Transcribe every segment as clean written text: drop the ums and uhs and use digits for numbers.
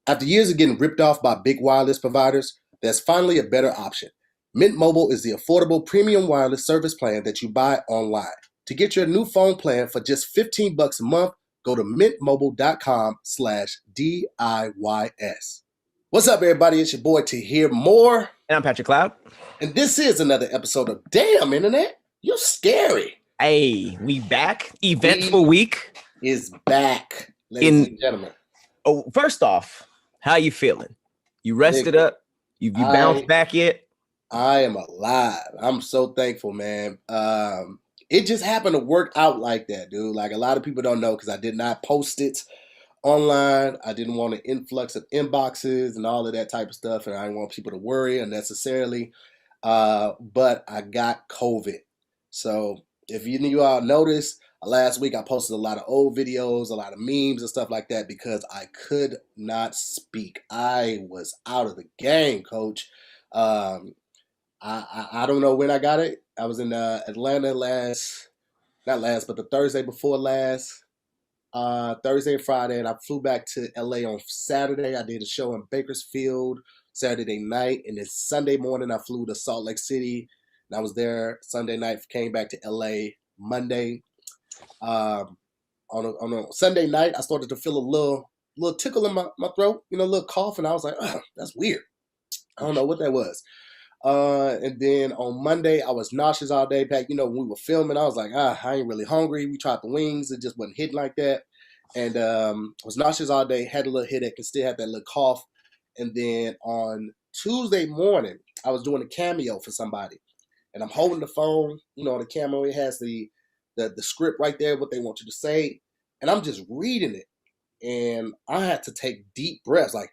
After years of getting ripped off by big wireless providers, there's finally a better option. Mint Mobile is the affordable premium wireless service plan that you buy online. To get your new phone plan for just $15 a month, go to mintmobile.com/DIYS. What's up, everybody? It's your boy Tahir Moore. And I'm Patrick Cloud. And this is another episode of Damn Internet, You're Scary. Hey, we back. Eventful week is back, ladies and gentlemen. Oh, first off, how you feeling? You rested up? You bounced back yet? I am alive. I'm so thankful, man. It just happened to work out like that, dude. Like, a lot of people don't know because I did not post it online. I didn't want an influx of inboxes and all of that type of stuff, and I didn't want people to worry unnecessarily. But I got COVID. So if you all noticed, last week I posted a lot of old videos, a lot of memes and stuff like that because I could not speak. I was out of the game, coach. I don't know when I got it. I was in Atlanta the Thursday before last, Thursday and Friday, and I flew back to LA on Saturday. I did a show in Bakersfield Saturday night, and then Sunday morning I flew to Salt Lake City, and I was there Sunday night, came back to LA Monday. On a Sunday night, I started to feel a little tickle in my throat, a little cough, and I was like, oh, that's weird. I don't know what that was. And then on Monday, I was nauseous all day. Back, when we were filming, I was like, I ain't really hungry. We tried the wings, it just wasn't hitting like that. And I was nauseous all day, had a little headache, and still had that little cough. And then on Tuesday morning, I was doing a cameo for somebody, and I'm holding the phone. On the camera, it has the script right there, what they want you to say, and I'm just reading it, and I had to take deep breaths, like,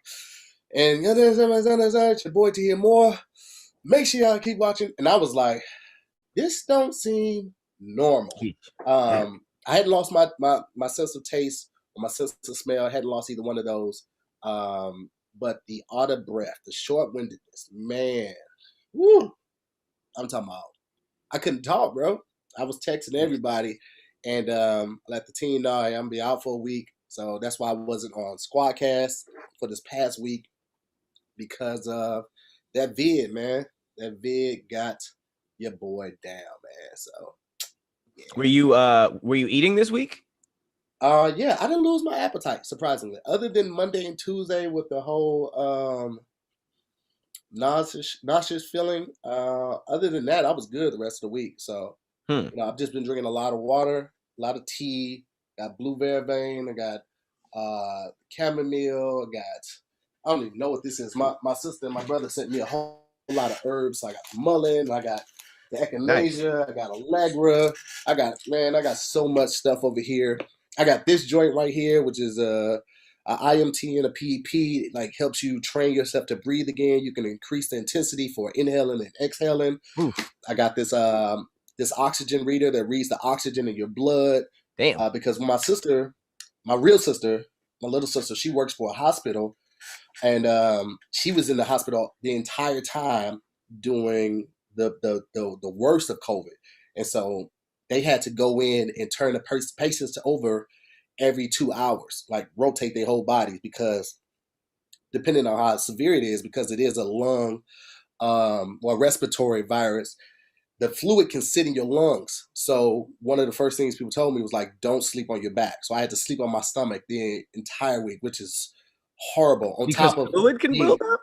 and it's your boy Tahir Moore. Make sure y'all keep watching. And I was like, this don't seem normal. I hadn't lost my sense of taste or my sense of smell. I hadn't lost either one of those. But the out of breath, the short-windedness, man, woo, I'm talking about, I couldn't talk, bro. I was texting everybody, and let the team know I'm going to be out for a week. So that's why I wasn't on Squadcast for this past week, because of that vid, man. That vid got your boy down, man. So, yeah. Were you eating this week? Yeah, I didn't lose my appetite, surprisingly. Other than Monday and Tuesday with the whole nauseous feeling. Other than that, I was good the rest of the week. So, I've just been drinking a lot of water, a lot of tea. Got blue vervain. I got chamomile. I don't even know what this is. My sister and my brother sent me a whole lot of herbs. So I got the mullein. I got the echinacea. Nice. I got allegra. I got so much stuff over here. I got this joint right here, which is a IMT and a PEP. Like, helps you train yourself to breathe again. You can increase the intensity for inhaling and exhaling. Oof. I got this this oxygen reader that reads the oxygen in your blood. Damn. Because my sister, my little sister, she works for a hospital, and she was in the hospital the entire time during the worst of COVID, and so they had to go in and turn the patients over every 2 hours, like rotate their whole bodies, because depending on how severe it is, because it is a lung or respiratory virus, the fluid can sit in your lungs. So one of the first things people told me was, like, don't sleep on your back. So I had to sleep on my stomach the entire week, which is horrible. On because top of fluid can build up?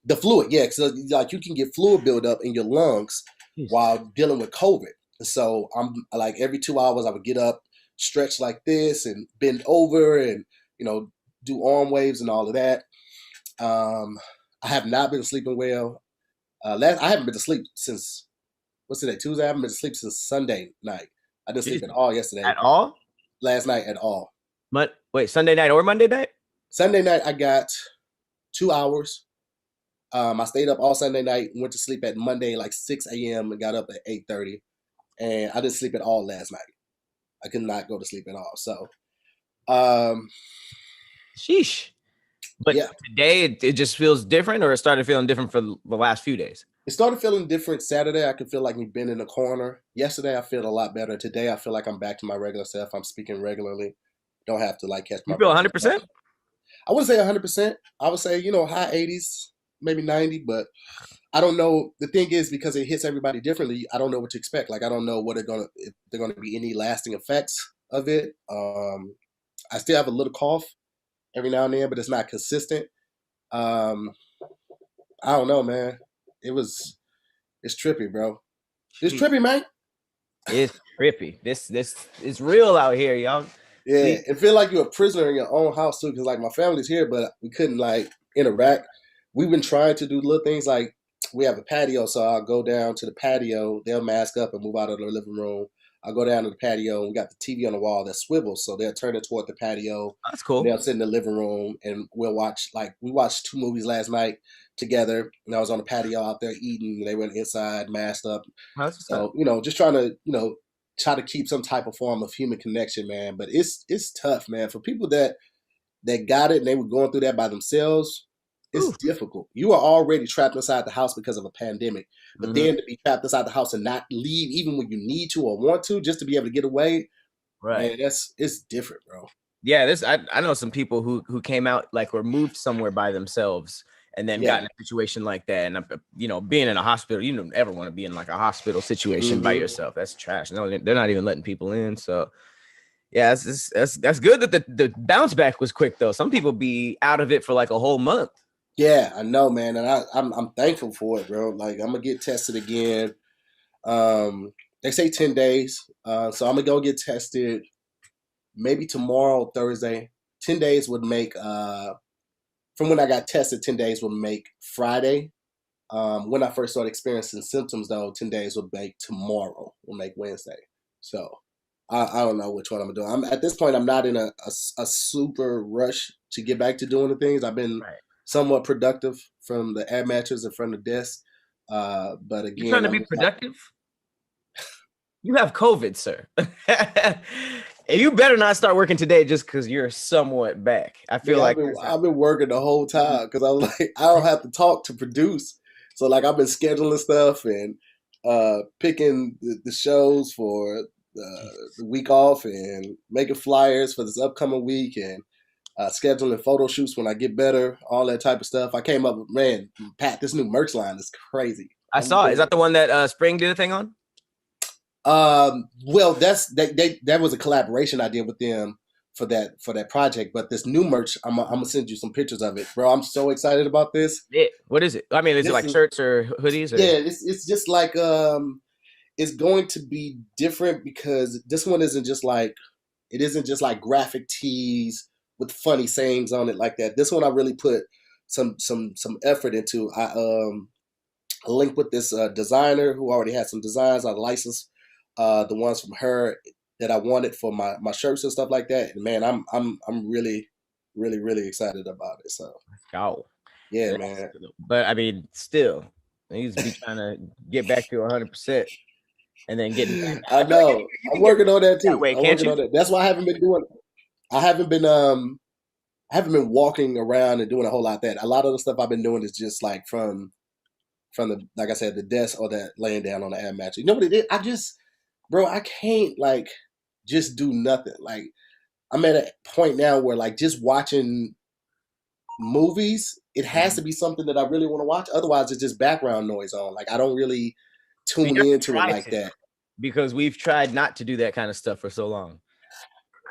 The fluid, yeah. So, like, you can get fluid buildup in your lungs while dealing with COVID. So I'm like, every 2 hours I would get up, stretch like this, and bend over, and do arm waves and all of that. I have not been sleeping well. I haven't been to sleep since, what's today, Tuesday? I haven't been to sleep since Sunday night. I didn't sleep at all yesterday. At all? Last night at all. But wait, Sunday night or Monday night? Sunday night I got 2 hours. I stayed up all Sunday night, went to sleep at Monday like 6 a.m. and got up at 8:30. And I didn't sleep at all last night. I could not go to sleep at all. So, sheesh. But yeah, today it just feels different, or it started feeling different for the last few days? It started feeling different Saturday. I could feel like we've been in a corner. Yesterday, I feel a lot better. Today, I feel like I'm back to my regular self. I'm speaking regularly. Don't have to, like, catch my... You feel 100%? I wouldn't say 100%. I would say, high 80s, maybe 90, but I don't know. The thing is, because it hits everybody differently, I don't know what to expect. Like, I don't know if they're gonna be any lasting effects of it. I still have a little cough every now and then, but it's not consistent. Um, I don't know, man. It's trippy, bro. It's Jeez. trippy, man. It's trippy. This is real out here, y'all. Yeah, See, it feel like you're a prisoner in your own house too. Because like my family's here, but we couldn't like interact. We've been trying to do little things like we have a patio, so I'll go down to the patio. They'll mask up and move out of the living room. I'll go down to the patio, and we got the TV on the wall that swivels, so they'll turn it toward the patio, that's and cool. they'll sit in the living room, and we'll watch. Like we watched 2 movies last night together, and I was on the patio out there eating. And they went inside, masked up. That's what's up. So just trying to try to keep some type of form of human connection, man. But it's tough, man, for people that got it and they were going through that by themselves. It's Ooh. difficult. You are already trapped inside the house because of a pandemic, but Mm-hmm. then to be trapped inside the house and not leave even when you need to or want to, just to be able to get away, Right. man, it's different, bro. Yeah, I know some people who came out like or moved somewhere by themselves and then got Yeah. in a situation like that. And being in a hospital, you don't ever want to be in like a hospital situation by Hmm. yourself. That's trash. No, they're not even letting people in. So yeah, that's good that the bounce back was quick though. Some people be out of it for like a whole month. Yeah, I know, man, and I'm thankful for it, bro. Like I'm gonna get tested again. They say 10 days, so I'm gonna go get tested maybe tomorrow, Thursday. 10 days would make from when I got tested. 10 days would make Friday. When I first started experiencing symptoms, though, 10 days would make tomorrow. Will make Wednesday. So I don't know which one I'm gonna do. I'm at this point. I'm not in a super rush to get back to doing the things. I've been Right. somewhat productive from the air mattress in front of the desk. But You're trying again, to I'm be just like, productive? You have COVID, sir. And you better not start working today just because you're somewhat back. I feel yeah, like that's I've been working the whole time because I was like, I don't have to talk to produce. So like I've been scheduling stuff and picking the shows for the Jesus. week off and making flyers for this upcoming week and scheduling photo shoots when I get better, all that type of stuff. I came up with, man, Pat, this new merch line is crazy. I I'm saw it. Is doing that the one that Spring did a thing on? well, that was a collaboration I did with them for that project. But this new merch, I'm gonna send you some pictures of it, bro. I'm so excited about this. Yeah. What is it? I mean, is it This like is shirts or hoodies Yeah, or? it's just like it's going to be different because this one isn't just like it isn't just like graphic tees with funny sayings on it like that. This one I really put some effort into. I linked with this designer who already had some designs. I licensed the ones from her that I wanted for my shirts and stuff like that. And man, I'm really excited about it. So Oh, yeah, that's man. good. But I mean, still, they used to be trying to get back to 100% and then getting back. I I feel like know. you I'm can get working on that that too. way, I'm can't working you? on that. That's why I haven't been doing. I haven't been I haven't been walking around and doing a whole lot of that. A lot of the stuff I've been doing is just like from the like I said the desk or that laying down on the air mattress. You know what it is? I just bro, I can't like just do nothing. Like I'm at a point now where like just watching movies, it has Mhm. to be something that I really want to watch. Otherwise, it's just background noise on. Like I don't really So you tune have to into it try like to that. because we've tried not to do that kind of stuff for so long.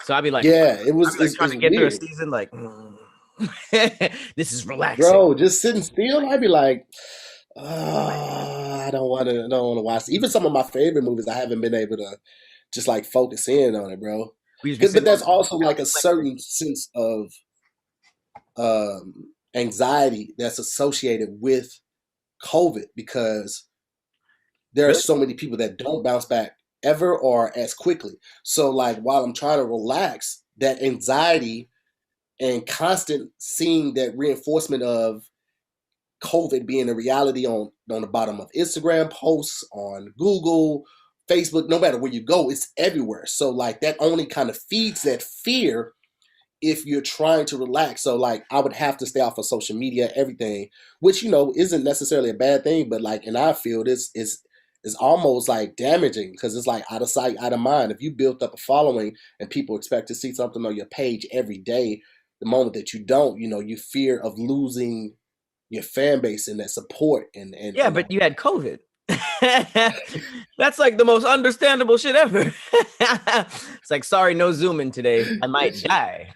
So I'd be like, Yeah, I'd be like trying it's to get through a weird, season, like, this is relaxing. bro. Just sitting still, I'd be like, I don't want to watch. Even some of my favorite movies, I haven't been able to just like focus in on it, bro. We just be But sitting on that's the also like couch a flexing. certain sense of anxiety that's associated with COVID because there are Really? so many people that don't bounce back ever or as quickly. So like while I'm trying to relax, that anxiety and constant seeing that reinforcement of COVID being a reality on the bottom of Instagram posts, on Google, Facebook, no matter where you go, it's everywhere. So like that only kind of feeds that fear if you're trying to relax. So like I would have to stay off of social media, everything, which isn't necessarily a bad thing, but like in our field is almost like damaging because it's like out of sight, out of mind. If you built up a following and people expect to see something on your page every day, the moment that you don't, you fear of losing your fan base and that support Yeah, but you had COVID. That's like the most understandable shit ever. It's like, sorry, no Zooming today. I might die.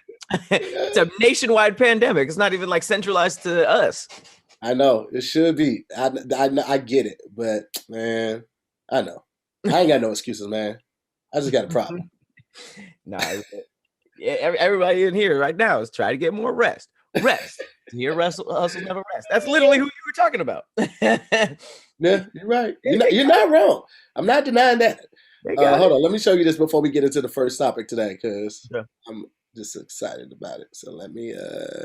It's a nationwide pandemic. It's not even like centralized to us. I know it should be. I get it, but man, I know I ain't got no excuses, man. I just got a problem. Nah, everybody in here right now is trying to get more rest. Rest. Here, hustle, never rest. That's literally who you were talking about. Yeah, you're right. You're not wrong. I'm not denying that. Hold on, let me show you this before we get into the first topic today, because I'm just excited about it. So let me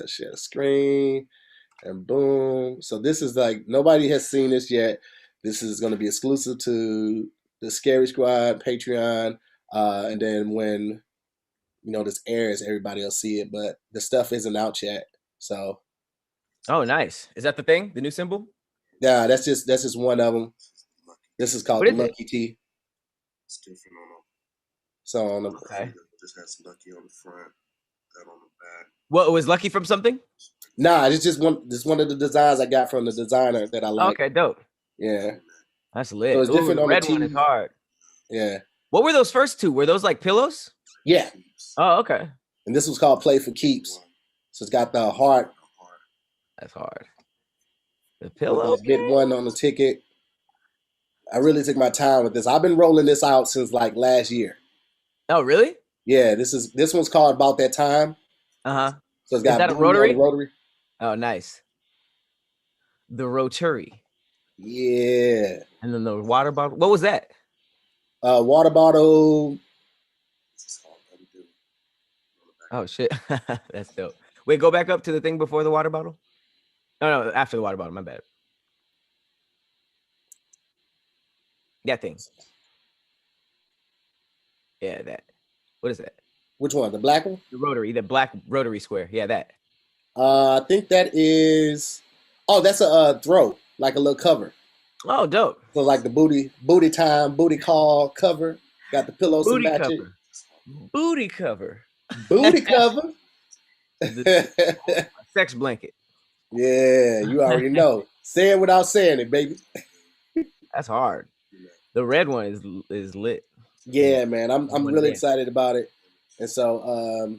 share the screen, and boom. So this is like, nobody has seen this yet. This is going to be exclusive to the Scary Squad Patreon, and then when this airs, everybody will see it. But the stuff isn't out yet. So. Oh, nice. Is that the thing? The new symbol? Yeah, that's just one of them. This is called the Lucky T. It's different on them. So on the just has Lucky on the front, that on the back. What was Lucky from something? Nah, it's just one of the designs I got from the designer that I like. Okay, dope. Yeah, that's lit. So it's different on the red the T. One is hard. Yeah. What were those first two? Were those like pillows? Yeah. Oh, okay. And this was called Play for Keeps. So it's got the heart. That's hard. The pillow. Bit one on the ticket. I really took my time with this. I've been rolling this out since like last year. Oh, really? Yeah. This one's called About That Time. So it's got is that a rotary? Rotary. Oh, nice. The rotary. Yeah. And then the water bottle. What was that? Water bottle. Oh shit, that's dope. Wait, go back up to the thing before the water bottle. No, after the water bottle. My bad. That thing. Yeah, that. What is that? Which one? The black one? The rotary, the black rotary square. Yeah, that. I think that is. Oh, that's a throw, like a little cover. Oh, dope. So like the booty time, booty call cover. Got the pillows to match it. Booty cover. Booty cover. Sex blanket. Yeah, you already know. Say it without saying it, baby. That's hard. The red one is lit. Yeah, man. I'm really excited about it. And so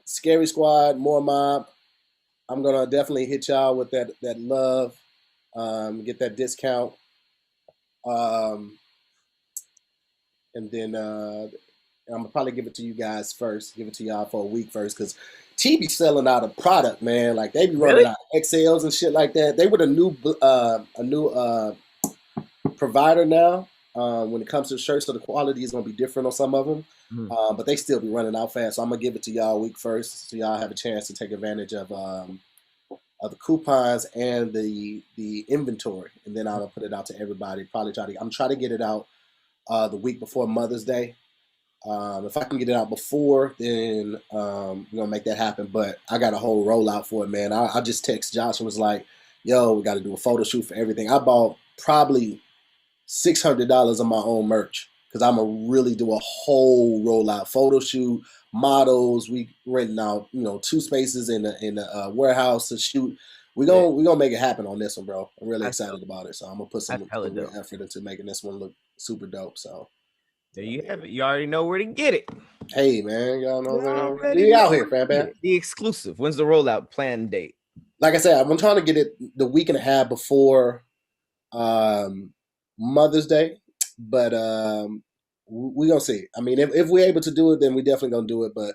Scary Squad, more mob. I'm gonna definitely hit y'all with that love. Get that discount. And then I'm gonna probably give it to you guys first. Give it to y'all for a week first, because T be selling out a product, man. Like they be running out of XLs and shit like that. They were a new provider now when it comes to shirts, so the quality is gonna be different on some of them. But they still be running out fast. So I'm gonna give it to y'all a week first, so y'all have a chance to take advantage of the coupons and the inventory, and then I'll put it out to everybody. I'm trying to get it out the week before Mother's Day. If I can get it out before, then we're gonna make that happen. But I got a whole rollout for it, man. I just text Josh and was like, "Yo, we got to do a photo shoot for everything." I bought probably $600 of my own merch, because I'm gonna really do a whole rollout photo shoot. Models, we renting out 2 spaces in the warehouse to shoot. We gonna make it happen on this one, bro. I'm really excited about it. So I'm gonna put some real effort into making this one look super dope. So there you have it. You already know where to get it. Hey man, y'all know we out here, fam. The exclusive. When's the rollout plan date? Like I said, I'm trying to get it the week and a half before Mother's Day, but we gonna see. I mean, if we're able to do it, then we definitely gonna do it. But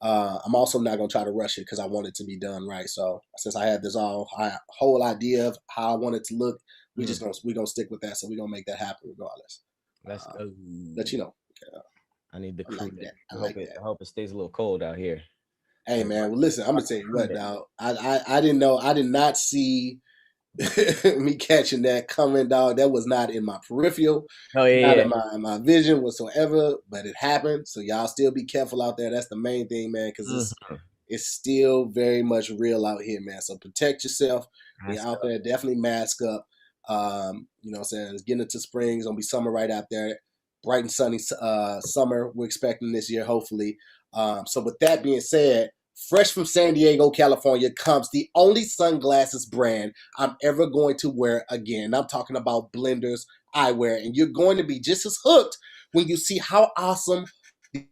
I'm also not gonna try to rush it, because I want it to be done right. So since I had this whole idea of how I want it to look, we gonna stick with that. So we gonna make that happen regardless. Let you know. I need the crew. Like that. I hope it stays a little cold out here. Hey man, well listen, I'm gonna tell you what, dog. I didn't know. I did not see me catching that coming, dog. That was not in my peripheral. Not in my vision whatsoever, but it happened. So y'all still be careful out there. That's the main thing, man, because it's still very much real out here, man. So protect yourself. Be out there. Definitely mask up. You know what I'm saying? It's getting into spring. It's gonna be summer right out there. Bright and sunny summer we're expecting this year, hopefully. So with that being said, Fresh from San Diego, California, comes the only sunglasses brand I'm ever going to wear again. I'm talking about Blenders Eyewear, and you're going to be just as hooked when you see how awesome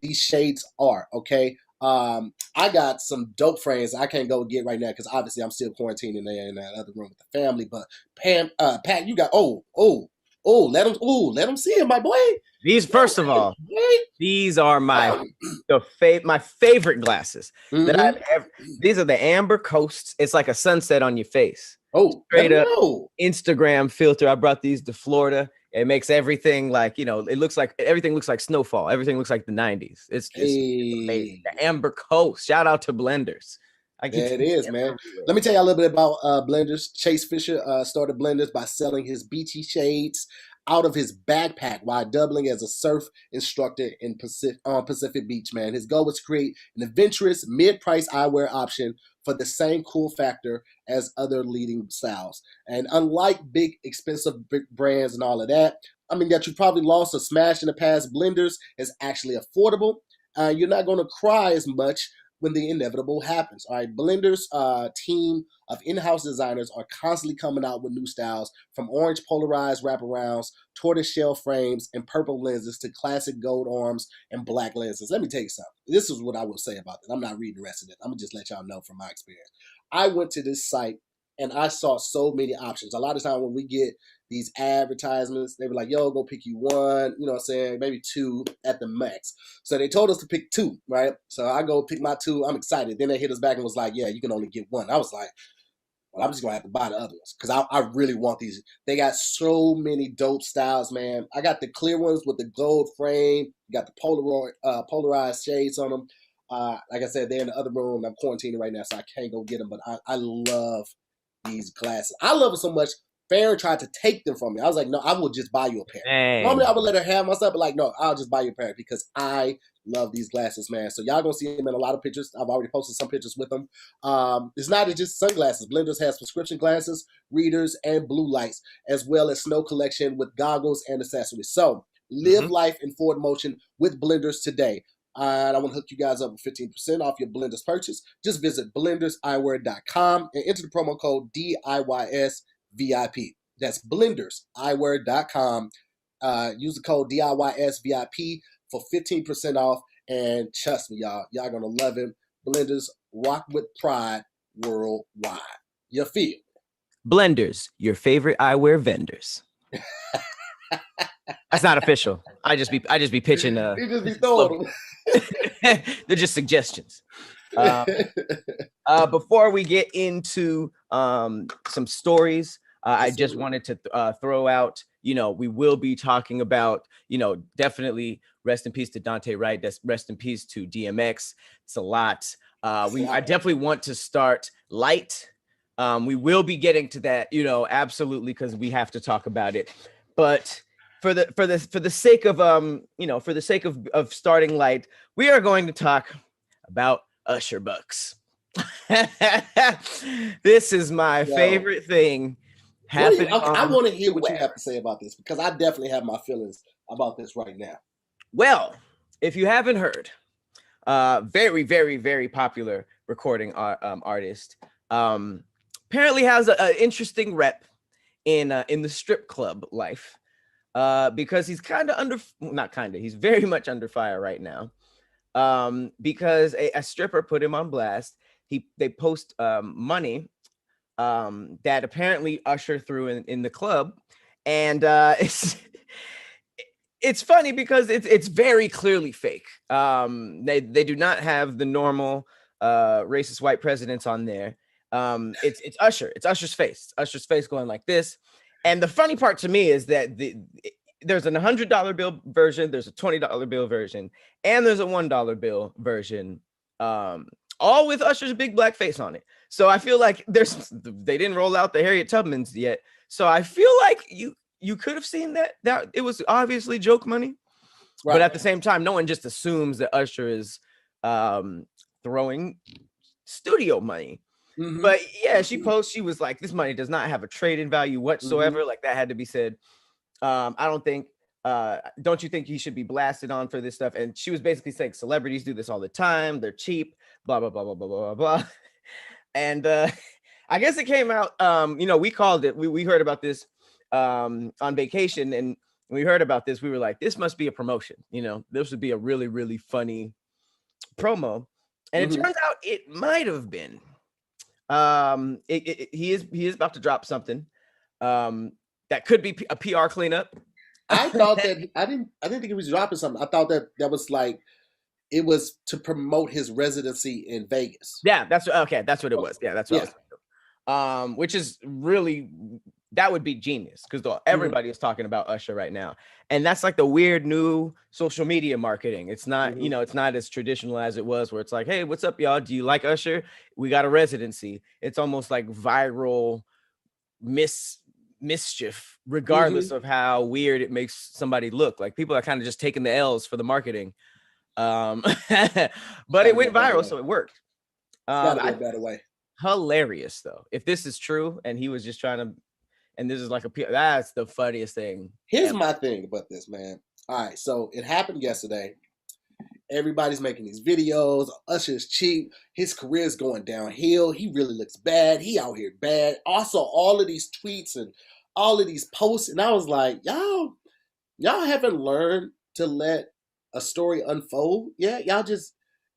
these shades are. Okay, I got some dope frames I can't go get right now because obviously I'm still quarantining there in that other room with the family. But Pat, you got let them see it, my boy. These, first of all, these are my favorite glasses that I've ever. These are the Amber Coasts. It's like a sunset on your face. Straight up Instagram filter. I brought these to Florida. It makes everything like, you know, everything looks like snowfall. Everything looks like the 90s. It's just amazing. The Amber Coast. Shout out to Blenders. It is, man. Everywhere. Let me tell you a little bit about Blenders. Chase Fisher started Blenders by selling his beachy shades out of his backpack while doubling as a surf instructor in Pacific Beach, man. His goal was to create an adventurous mid-price eyewear option for the same cool factor as other leading styles. And unlike big, expensive brands and all of that, I mean, that you probably lost or smashed in the past, Blenders is actually affordable. You're not going to cry as much when the inevitable happens. All right, Blenders team of in-house designers are constantly coming out with new styles, from orange polarized wraparounds, tortoise shell frames, and purple lenses to classic gold arms and black lenses. Let me tell you something. This is what I will say about that. I'm not reading the rest of it. I'm gonna just let y'all know from my experience. I went to this site and I saw so many options. A lot of time when we get these advertisements, they were like, yo, go pick you one, you know what I'm saying, maybe two at the max. So they told us to pick two, right? So I go pick my two. I'm excited. Then they hit us back and was like, yeah, you can only get one. I was like, well, I'm just gonna have to buy the other ones because I really want these. They got so many dope styles, man. I got the clear ones with the gold frame. You got the polarized shades on them. Like I said, they're in the other room. I'm quarantining right now, so I can't go get them. But I love these glasses. I love it so much. Farron tried to take them from me. I was like, no, I will just buy you a pair. Dang. Normally, I would let her have my stuff, but like, no, I'll just buy you a pair because I love these glasses, man. So y'all gonna see them in a lot of pictures. I've already posted some pictures with them. It's not just sunglasses. Blenders has prescription glasses, readers, and blue lights, as well as snow collection with goggles and accessories. So live life in forward motion with Blenders today. And I want to hook you guys up with 15% off your Blenders purchase. Just visit blenderseyewear.com and enter the promo code DIYSVIP. That's blenderseyewear.com. Use the code DIYSVIP for 15% off. And trust me, y'all going to love him. Blenders, rock with pride worldwide. You feel? Blenders, your favorite eyewear vendors. That's not official. I just be pitching. You just be throwing them. They're just suggestions. Before we get into some stories, I just wanted to throw out, you know, we will be talking about, you know, definitely rest in peace to Daunte Wright. Rest in peace to DMX. It's a lot. I definitely want to start light. We will be getting to that, you know, absolutely, because we have to talk about it. But for the sake of you know, for the sake of starting light, we are going to talk about Usher bucks. This is my favorite thing happening. I want to hear what you have to say about this, because I definitely have my feelings about this right now. Well, if you haven't heard, very, very, very popular recording artist, apparently has an interesting rep in the strip club life, because he's he's very much under fire right now, because a stripper put him on blast. They post money that apparently Usher threw in the club, and it's funny because it's very clearly fake. They do not have the normal racist white presidents on there. It's Usher. It's Usher's face. It's Usher's face going like this. And the funny part to me is that there's a $100 bill version, there's a $20 bill version, and there's a $1 bill version, all with Usher's big black face on it. So I feel like they didn't roll out the Harriet Tubmans yet. So I feel like you could have seen that it was obviously joke money, right. But at the same time, no one just assumes that Usher is throwing studio money. But yeah, she was like, this money does not have a trade-in value whatsoever. Like, that had to be said. I don't think don't you think he should be blasted on for this stuff? And she was basically saying celebrities do this all the time. They're cheap, blah, blah, blah, blah, blah, blah, blah. And I guess it came out, we called it, we heard about this on vacation, and when we heard about this, we were like, this must be a promotion. This would be a really, really funny promo. And it turns out it might have been. He is about to drop something that could be a PR cleanup. I thought that I didn't think he was dropping something. I thought that was like it was to promote his residency in Vegas. Yeah, that's what it was. Yeah, that's what I was thinking. Which is really, that would be genius because everybody is talking about Usher right now. And that's like the weird new social media marketing. It's not, it's not as traditional as it was where it's like, hey, what's up, y'all? Do you like Usher? We got a residency. It's almost like viral mischief, regardless of how weird it makes somebody look. Like people are kind of just taking the L's for the marketing. But it went viral, so it worked. Gotta be a better way. Hilarious though. If this is true and he was just trying to, and this is like that's the funniest thing. Here's my thing about this, man. All right, so it happened yesterday. Everybody's making these videos. Usher's cheap. His career is going downhill. He really looks bad. He out here bad. Also, all of these tweets and all of these posts, and I was like, y'all haven't learned to let a story unfold. Yeah,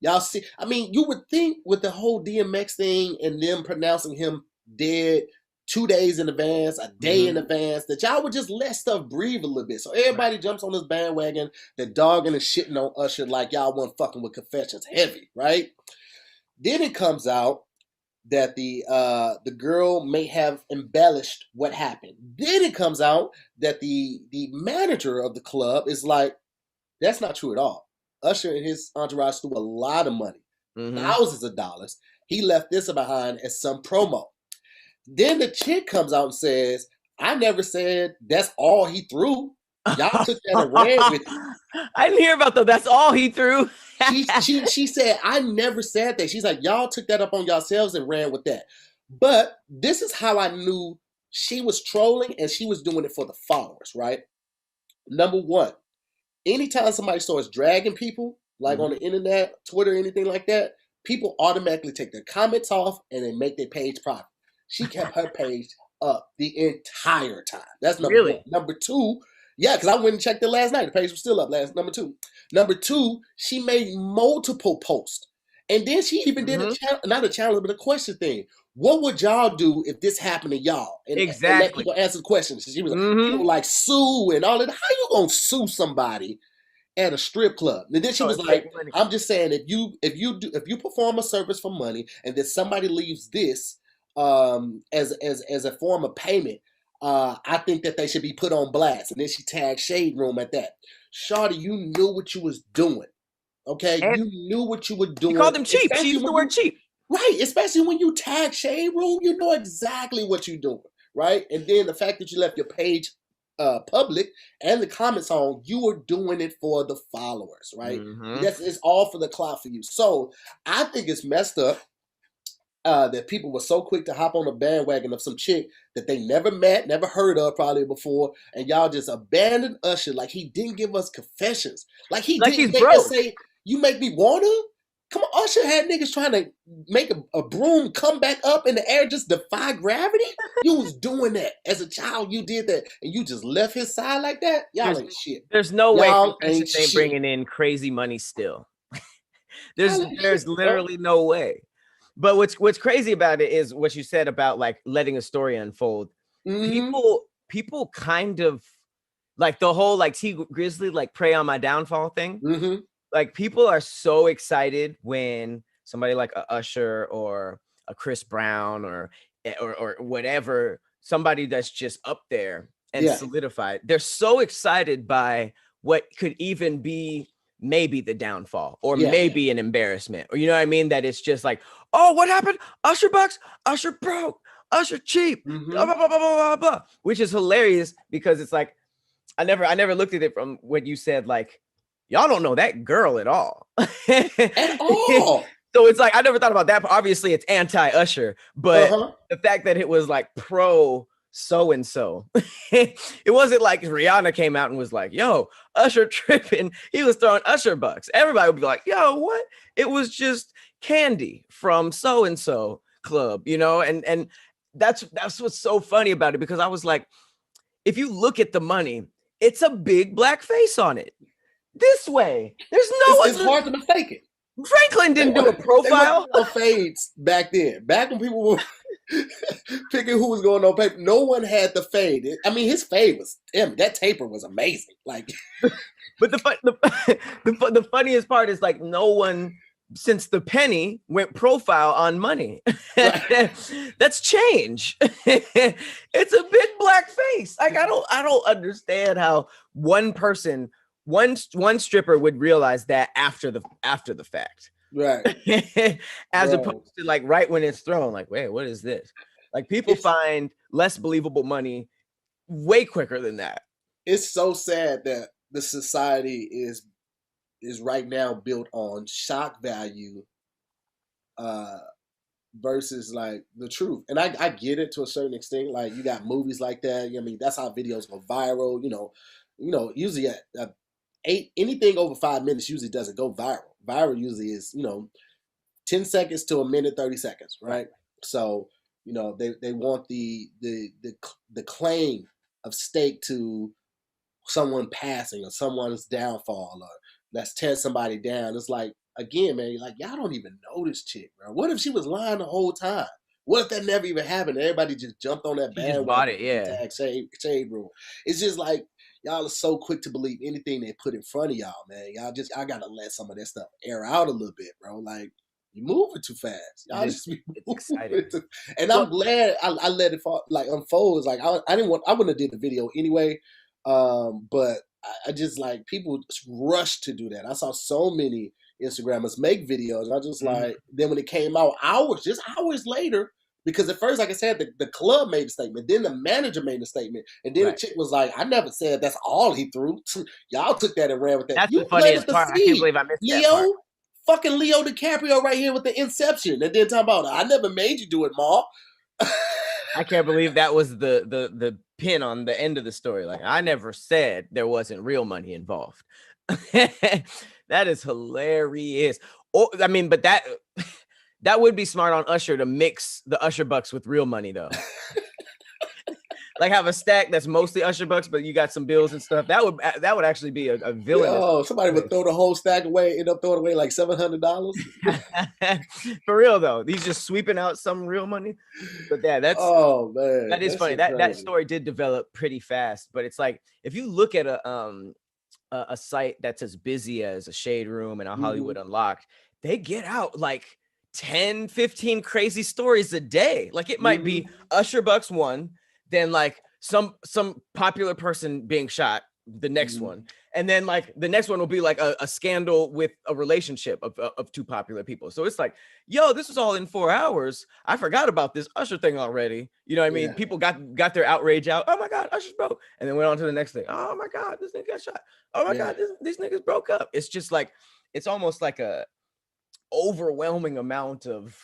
y'all see. I mean, you would think with the whole DMX thing and them pronouncing him dead 2 days in advance, a day in advance, that y'all would just let stuff breathe a little bit. So everybody jumps on this bandwagon, they're dogging and shitting on Usher like y'all weren't fucking with Confessions heavy, right? Then it comes out that the girl may have embellished what happened. Then it comes out that the manager of the club is like, that's not true at all. Usher and his entourage threw a lot of money, thousands of dollars. He left this behind as some promo. Then the chick comes out and says, I never said that's all he threw. Y'all took that and ran with it. I didn't hear about that. That's all he threw. she said, I never said that. She's like, y'all took that up on yourselves and ran with that. But this is how I knew she was trolling and she was doing it for the followers, right? Number one, anytime somebody starts dragging people, like on the internet, Twitter, anything like that, people automatically take their comments off and they make their page private. She kept her page up the entire time. That's number one. Number two, because I went and checked it last night. The page was still up number two. Number two, she made multiple posts. And then she even did not a challenge, but a question thing. What would y'all do if this happened to y'all? And let people answer questions. She was people like sue and all that. How you gonna sue somebody at a strip club? And then she was like, I'm just saying, if you perform a service for money and then somebody leaves this as a form of payment, I think that they should be put on blast. And then she tagged Shade Room at that. Shawty, you knew what you was doing. Okay, and you knew what you were doing. You called them cheap. She used the word cheap. Right, especially when you tag Shade Room, you know exactly what you're doing, right? And then the fact that you left your page public and the comments on, you were doing it for the followers, right? It's all for the clout for you. So I think it's messed up that people were so quick to hop on a bandwagon of some chick that they never met, never heard of probably before, and y'all just abandoned Usher like he didn't give us confessions. Like he didn't make us say, you make me wanna? Come on, Usher had niggas trying to make a broom come back up in the air, just defy gravity. You was doing that. As a child, you did that, and you just left his side like that? Y'all ain't shit. There's no way Confessions ain't bringing in crazy money still. There's literally no way. But what's crazy about it is what you said about like letting a story unfold. People kind of like the whole like T Grizzly like Prey on My Downfall thing. Like people are so excited when somebody like a Usher or a Chris Brown or whatever, somebody that's just up there and solidified. They're so excited by what could even be maybe the downfall or maybe an embarrassment, or you know what I mean, that it's just like, oh, what happened? Usher bucks, Usher broke, Usher cheap, blah, blah, blah, blah, blah, blah, which is hilarious because it's like I never looked at it from what you said, like y'all don't know that girl at all. At all. So it's like I never thought about that, but obviously it's anti-Usher, but the fact that it was like pro so and so. It wasn't like Rihanna came out and was like, yo, Usher tripping. He was throwing Usher bucks. Everybody would be like, yo, what? It was just Candy from so and so club, you know, and that's what's so funny about it, because I was like, if you look at the money, it's a big black face on it. This way, there's no. It's hard to mistake it. Franklin didn't do a profile. They fades back then. Back when people were picking who was going on paper, no one had the fade. I mean, his fade was that taper was amazing. Like, but the funniest part is like no one since the penny went profile on money. Right. That's change. It's a big black face. Like I don't understand how one person. One stripper would realize that after the fact, right? As opposed to like right when it's thrown, like, wait, what is this? Like people find less believable money way quicker than that. It's so sad that the society is right now built on shock value, versus like the truth. And I get it to a certain extent. Like you got movies like that. I mean, that's how videos go viral. You know, usually anything over 5 minutes usually doesn't go viral. Viral usually is, 10 seconds to a minute, 30 seconds, right? So, they want the claim of stake to someone passing or someone's downfall or let's tear somebody down. It's like, again, man, like y'all don't even know this chick, bro. What if she was lying the whole time? What if that never even happened? Everybody just jumped on that bandwagon. Bought it, yeah. Shade room. It's just like, y'all are so quick to believe anything they put in front of y'all, man. I gotta let some of that stuff air out a little bit, bro. Like you're moving too fast. Y'all just be excited. And I'm glad I let it fall, like unfold. It's like I wouldn't have did the video anyway. But I just like people rushed to do that. I saw so many Instagrammers make videos. And I just like then when it came out hours later. Because at first, like I said, the club made a statement. Then the manager made a statement. And then the chick was like, I never said that's all he threw. Y'all took that and ran with that. That's the funniest part. I can't believe I missed that part. Fucking Leo DiCaprio right here with the Inception. And then talking about, I never made you do it, Ma. I can't believe that was the pin on the end of the story. Like, I never said there wasn't real money involved. That is hilarious. Oh, I mean, but that would be smart on Usher to mix the Usher bucks with real money, though. Like have a stack that's mostly Usher bucks, but you got some bills and stuff. That would actually be a villain. Oh, somebody would throw the whole stack away, end up throwing away like $700. For real though, he's just sweeping out some real money. But yeah, that is funny. That story did develop pretty fast. But it's like if you look at a site that's as busy as a Shade Room and a Hollywood Unlocked, they get out like 10, 15 crazy stories a day. Like it might be Usher bucks one, then like some popular person being shot, the next one, and then like the next one will be like a scandal with a relationship of two popular people. So it's like, yo, this was all in 4 hours. I forgot about this Usher thing already. You know what I mean? People got their outrage out. Oh my God, Usher's broke, and then went on to the next thing. Oh my God, this nigga got shot. Oh my God, these niggas broke up. It's just like it's almost like a overwhelming amount of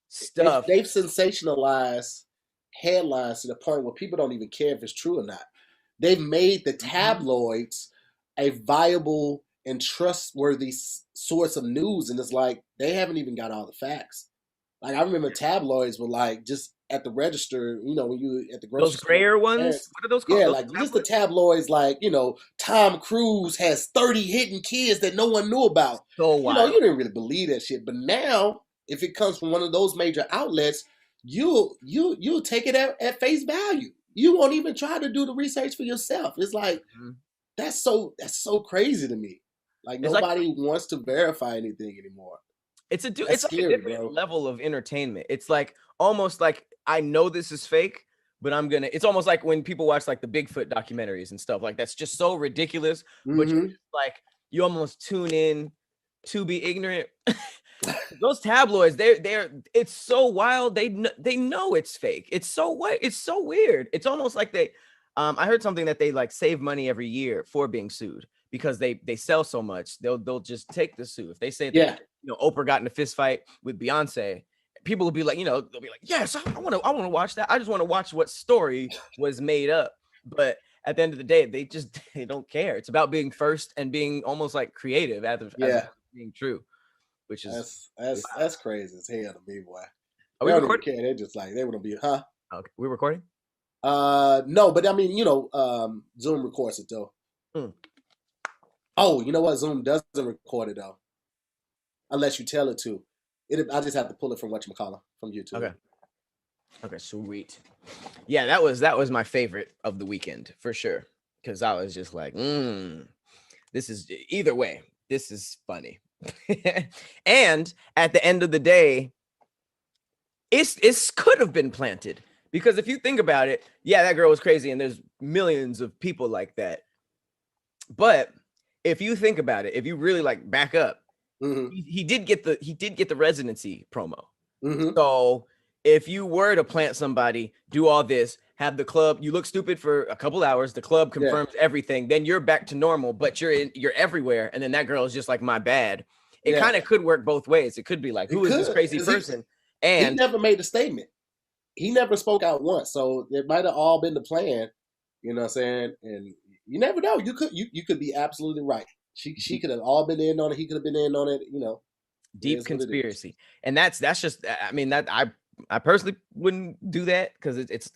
stuff. They've sensationalized headlines to the point where people don't even care if it's true or not. They've made the tabloids a viable and trustworthy source of news, and it's like they haven't even got all the facts. Like I remember tabloids were like just at the register, when you at the grocery those grayer ones. What are those called? Yeah, like just the tabloids, like Tom Cruise has 30 hidden kids that no one knew about. So wild. You didn't really believe that shit, but now if it comes from one of those major outlets, you'll take it at face value. You won't even try to do the research for yourself. It's like that's so crazy to me. Like nobody wants to verify anything anymore. It's scary, like a different level of entertainment. It's like almost like I know this is fake, but it's almost like when people watch like the Bigfoot documentaries and stuff like that's just so ridiculous. But you're just like you almost tune in to be ignorant. Those tabloids, it's so wild. They know it's fake. It's so weird. It's almost like they I heard something that they like save money every year for being sued because they sell so much. They'll just take the sue. If they say that Oprah got in a fist fight with Beyonce, people will be like, they'll be like, yes, I want to watch that. I just want to watch what story was made up. But at the end of the day, they don't care. It's about being first and being almost like creative as being true, which is that's crazy as hell to me, boy. Are They we don't even recording? care. They're just like, they want to be, huh? Okay, we're recording. No, but I mean, Zoom records it though. Oh, you know what? Zoom doesn't record it though, unless you tell it to. I just have to pull it from whatchamacallit, from YouTube. Okay, sweet. Yeah, that was my favorite of the weekend for sure, because I was just like, this is either way, this is funny. And at the end of the day, it's could have been planted, because if you think about it, yeah, that girl was crazy, and there's millions of people like that. But if you think about it, if you really like back up, he did get the residency promo. So if you were to plant somebody, do all this, have the club, you look stupid for a couple hours, the club confirms everything, then you're back to normal, but you're everywhere, and then that girl is just like, my bad. It kind of could work both ways. It could be like, who is this crazy person? And he never made a statement. He never spoke out once, so it might have all been the plan. You know what I'm saying? And you never know. You could be absolutely right. She could have all been in on it. He could have been in on it. Deep conspiracy, and that's just. I mean, that I personally wouldn't do that, because it's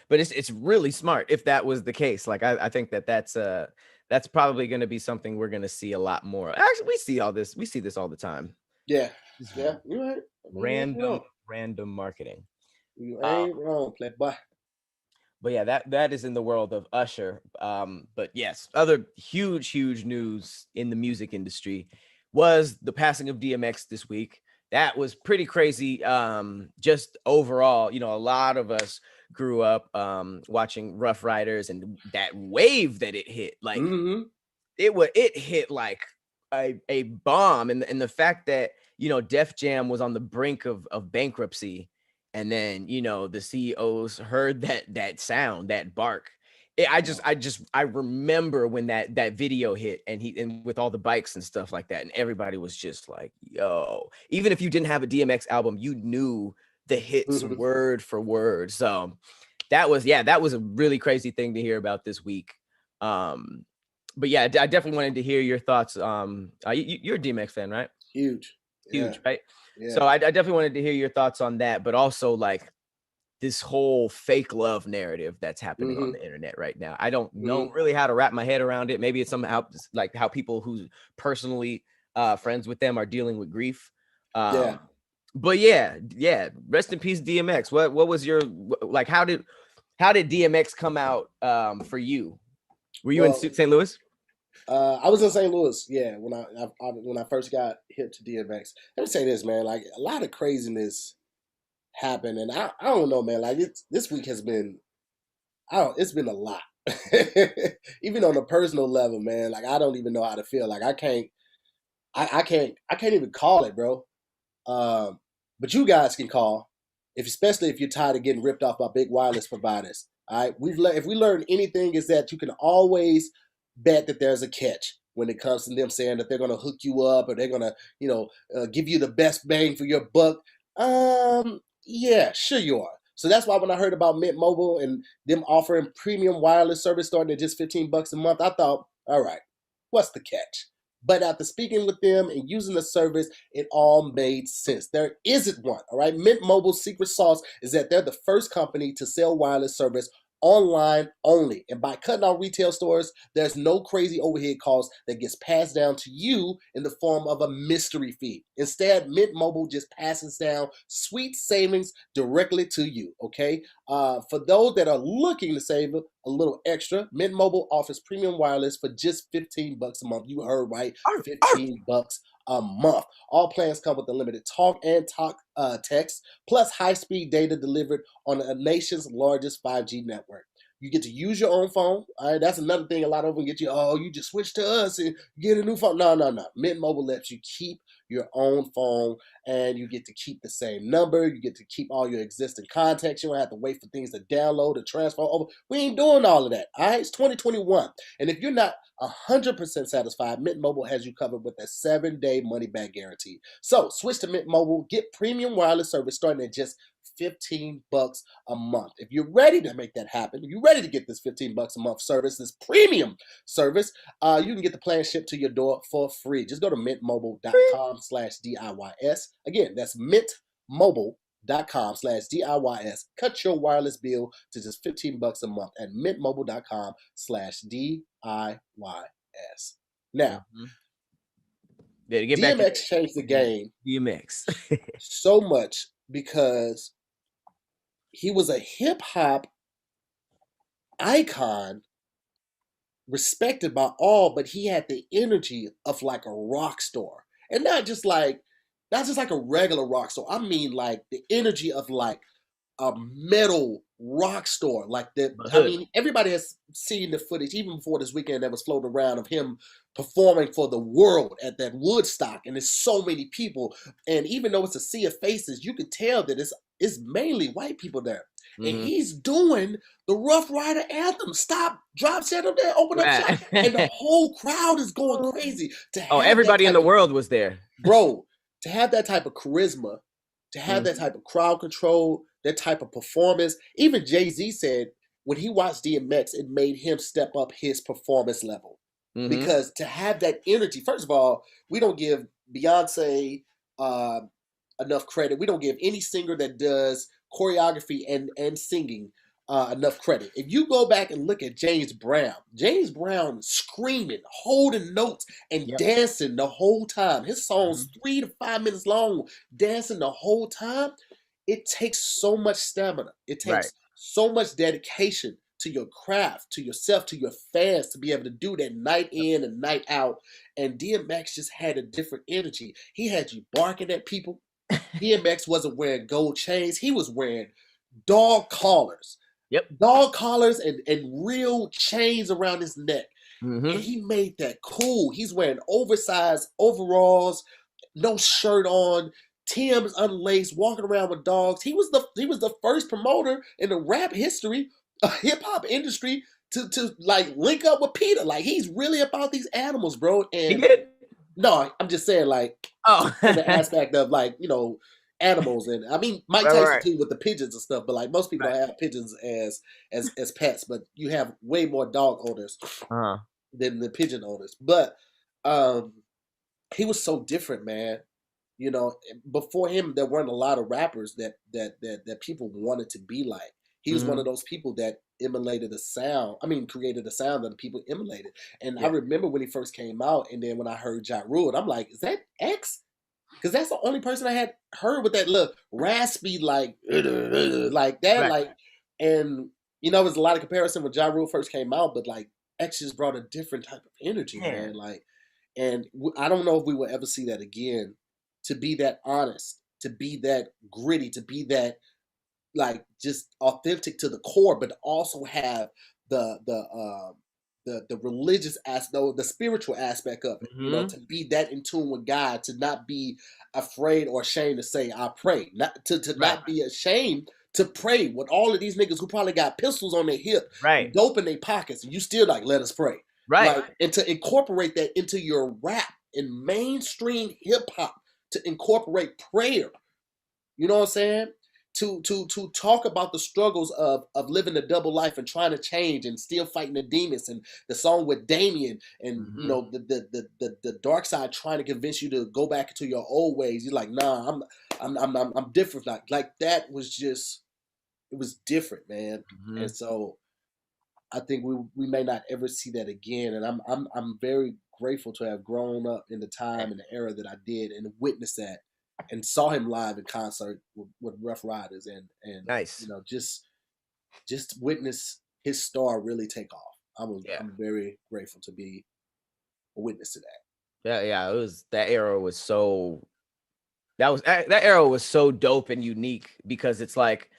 but it's really smart if that was the case. Like I think that's probably going to be something we're going to see a lot more. Actually, we see this all the time. Yeah, you're right. Random marketing. You ain't wrong, playboy. But yeah, that is in the world of Usher. But yes, other huge news in the music industry was the passing of DMX this week. That was pretty crazy. Just overall, a lot of us grew up watching Rough Riders, and that wave that it hit, like it hit like a bomb, and the fact that Def Jam was on the brink of bankruptcy, and then the CEOs heard that sound, that bark. I remember when that video hit, and with all the bikes and stuff like that, and everybody was just like, yo, even if you didn't have a DMX album, you knew the hits word for word. So that was a really crazy thing to hear about this week. But yeah, I definitely wanted to hear your thoughts. You're a DMX fan, right? Huge, right? Yeah. So I definitely wanted to hear your thoughts on that, but also like this whole fake love narrative that's happening on the internet right now. I don't know really how to wrap my head around it. Maybe it's somehow like how people who personally friends with them are dealing with grief. But yeah. Rest in peace, DMX. What was your, like, how did DMX come out for you? Were you in St. Louis? I was in St. Louis, when I first got hit to DMX. Let me say this, man. Like, a lot of craziness happened, and I don't know, man. Like, this week has been, it's been a lot. Even on a personal level, man. Like, I don't even know how to feel. Like, I can't even call it, bro. But you guys can call, especially if you're tired of getting ripped off by big wireless providers. All right, if we learned anything, is that you can always bet that there's a catch when it comes to them saying that they're going to hook you up, or they're going to, give you the best bang for your buck. Yeah, sure you are. So that's why when I heard about Mint Mobile and them offering premium wireless service starting at just $15 a month, I thought, all right, what's the catch? But after speaking with them and using the service, it all made sense. There isn't one, all right? Mint Mobile's secret sauce is that they're the first company to sell wireless service online only. And by cutting out retail stores, there's no crazy overhead cost that gets passed down to you in the form of a mystery fee. Instead, Mint Mobile just passes down sweet savings directly to you, okay? For those that are looking to save a little extra, Mint Mobile offers premium wireless for just $15 a month. You heard right, $15 a month. All plans come with unlimited talk and text, plus high-speed data delivered on the nation's largest 5G network. You get to use your own phone. All right, that's another thing. A lot of them get you. Oh, you just switch to us and get a new phone. No, no, no. Mint Mobile lets you keep your own phone, and you get to keep the same number. You get to keep all your existing contacts. You don't have to wait for things to download or transfer over. We ain't doing all of that. All right, it's 2021, and if you're not 100% satisfied, Mint Mobile has you covered with a 7-day money-back guarantee. So switch to Mint Mobile. Get premium wireless service starting at just $15 a month. If you're ready to make that happen, if you're ready to get this $15 a month service, this premium service, you can get the plan shipped to your door for free. Just go to mintmobile.com/DIYS. Again, that's mintmobile.com/DIYS. Cut your wireless bill to just $15 a month at mintmobile.com/DIYS. Now, yeah, get DMX back to changed the game DMX. so much because he was a hip hop icon, respected by all, but he had the energy of like a rock star, and not just like a regular rock star. I mean, like the energy of like a metal rock star, like that. I mean, everybody has seen the footage even before this weekend that was floating around of him performing for the world at that Woodstock, and there's so many people, and even though it's a sea of faces, you could tell that it's mainly white people there. And he's doing the Rough Rider anthem. Stop, drop, set up there, open up shop. And the whole crowd is going crazy. Everybody in the world was there. Bro, to have that type of charisma, to have that type of crowd control, that type of performance. Even Jay-Z said when he watched DMX, it made him step up his performance level. Because to have that energy, first of all, we don't give Beyonce enough credit. We don't give any singer that does choreography and singing enough credit. If you go back and look at James Brown screaming, holding notes, and dancing the whole time. His song's 3 to 5 minutes long, dancing the whole time. It takes so much stamina. It takes so much dedication to your craft, to yourself, to your fans, to be able to do that night in and night out. And DMX just had a different energy. He had you barking at people. DMX wasn't wearing gold chains. He was wearing dog collars. Dog collars and real chains around his neck. And he made that cool. He's wearing oversized overalls, no shirt on, Tim's unlaced, walking around with dogs. He was the first promoter in the rap history, hip hop industry, to like link up with Peter. Like, he's really about these animals, bro. And he did? No, I'm just saying, like, in the aspect of, like, you know, animals. And I mean, Mike Tyson too with the pigeons and stuff, but like most people don't have pigeons as pets, but you have way more dog owners than the pigeon owners. But he was so different, man. You know, before him, there weren't a lot of rappers that people wanted to be like. He was one of those people that emulated a sound. I mean, created a sound that the people emulated. And I remember when he first came out, and then when I heard Ja Rule, I'm like, is that X? Because that's the only person I had heard with that look raspy, like that, like, and you know, there's a lot of comparison when Ja Rule first came out, but like X just brought a different type of energy, man. Like, and I don't know if we will ever see that again. To be that honest, to be that gritty, to be that like just authentic to the core, but also have the religious aspect, the spiritual aspect of it. You know, to be that in tune with God, to not be afraid or ashamed to say I pray, not to not be ashamed to pray with all of these niggas who probably got pistols on their hip, dope in their pockets, and you still like, let us pray, like, and to incorporate that into your rap and mainstream hip hop, to incorporate prayer. You know what I'm saying? To talk about the struggles of living a double life and trying to change and still fighting the demons, and the song with Damien, and you know, the dark side trying to convince you to go back into your old ways. You're like, nah, I'm different. Like that was just, it was different, man. And so I think we may not ever see that again. And I'm very grateful to have grown up in the time and the era that I did and witnessed that and saw him live in concert with Rough Riders, and you know, just witness his star really take off. I'm very grateful to be a witness to that. It was, that era was so, that era was so dope and unique, because it's like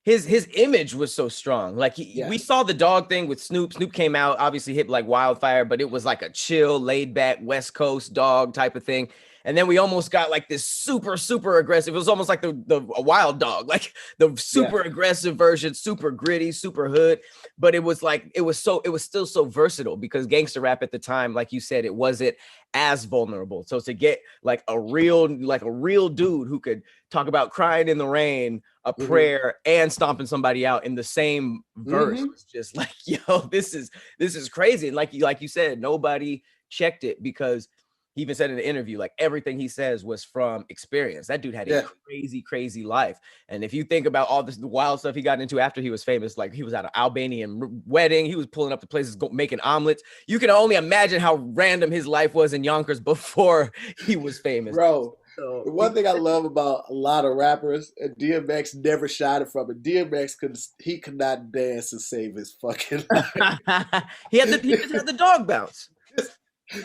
his image was so strong. Like we saw the dog thing with Snoop. Snoop came out, obviously hit like wildfire, but it was like a chill, laid back West Coast dog type of thing. And then we almost got like this super aggressive. It was almost like a wild dog, like the super aggressive version, super gritty, super hood. But it was like it was still so versatile because gangster rap at the time, like you said, it wasn't as vulnerable. So to get like a real dude who could talk about crying in the rain, a prayer, and stomping somebody out in the same verse was just like, yo, this is crazy. And like you said, nobody checked it because he even said in the interview, like everything he says was from experience. That dude had a crazy life. And if you think about all this wild stuff he got into after he was famous, like he was at an Albanian wedding, he was pulling up to places, making omelets. You can only imagine how random his life was in Yonkers before he was famous. Bro, the one thing I love about a lot of rappers, and DMX never shied it from it. DMX could not dance to save his fucking life. he just had the dog bounce.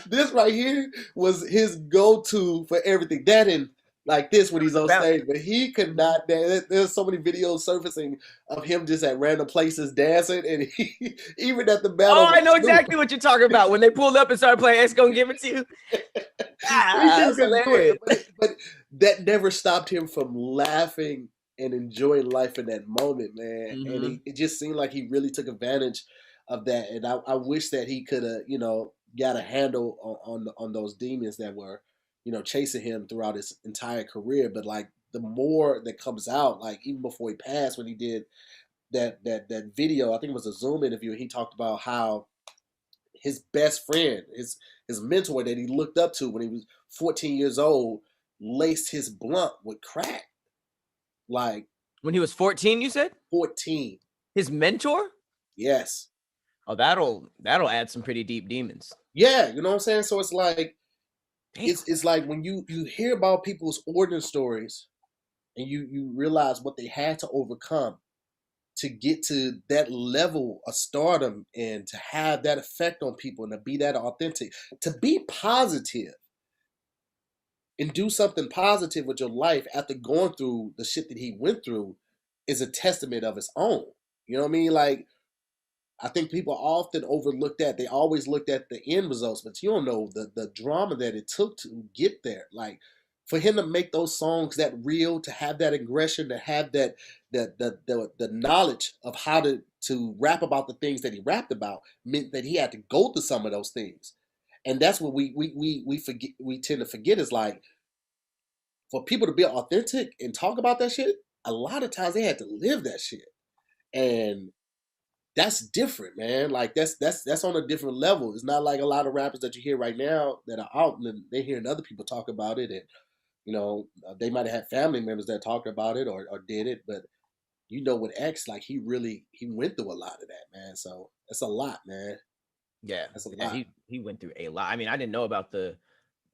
This right here was his go-to for everything. That and like this when he's on stage, but he could not dance. There's so many videos surfacing of him just at random places dancing, and he even at the battle. Oh, I know exactly what you're talking about. When they pulled up and started playing X Gonna Give It To You. That's hilarious. But that never stopped him from laughing and enjoying life in that moment, man. And it just seemed like he really took advantage of that. And I wish that he could have, got a handle on those demons that were, chasing him throughout his entire career. But like the more that comes out, like even before he passed, when he did that video, I think it was a Zoom interview, he talked about how his best friend, his mentor that he looked up to when he was 14 years old, laced his blunt with crack. Like when he was 14, you said? 14. His mentor? Yes. Oh, that'll add some pretty deep demons. Yeah, you know what I'm saying? So it's like it's like when you hear about people's origin stories and you realize what they had to overcome to get to that level of stardom and to have that effect on people and to be that authentic, to be positive and do something positive with your life after going through the shit that he went through is a testament of its own. You know what I mean? Like, I think people often overlook that. They always looked at the end results, but you don't know the drama that it took to get there. Like, for him to make those songs that real, to have that aggression, to have that the knowledge of how to rap about the things that he rapped about, meant that he had to go through some of those things. And that's what we forget. We tend to forget is like, for people to be authentic and talk about that shit, a lot of times they had to live that shit. And that's different, man. Like that's on a different level. It's not like a lot of rappers that you hear right now that are out and they're hearing other people talk about it, and they might have had family members that talked about it or did it, but with X, like he went through a lot of that, man. So that's a lot, man. Yeah, that's a lot. He went through a lot. I mean, I didn't know about the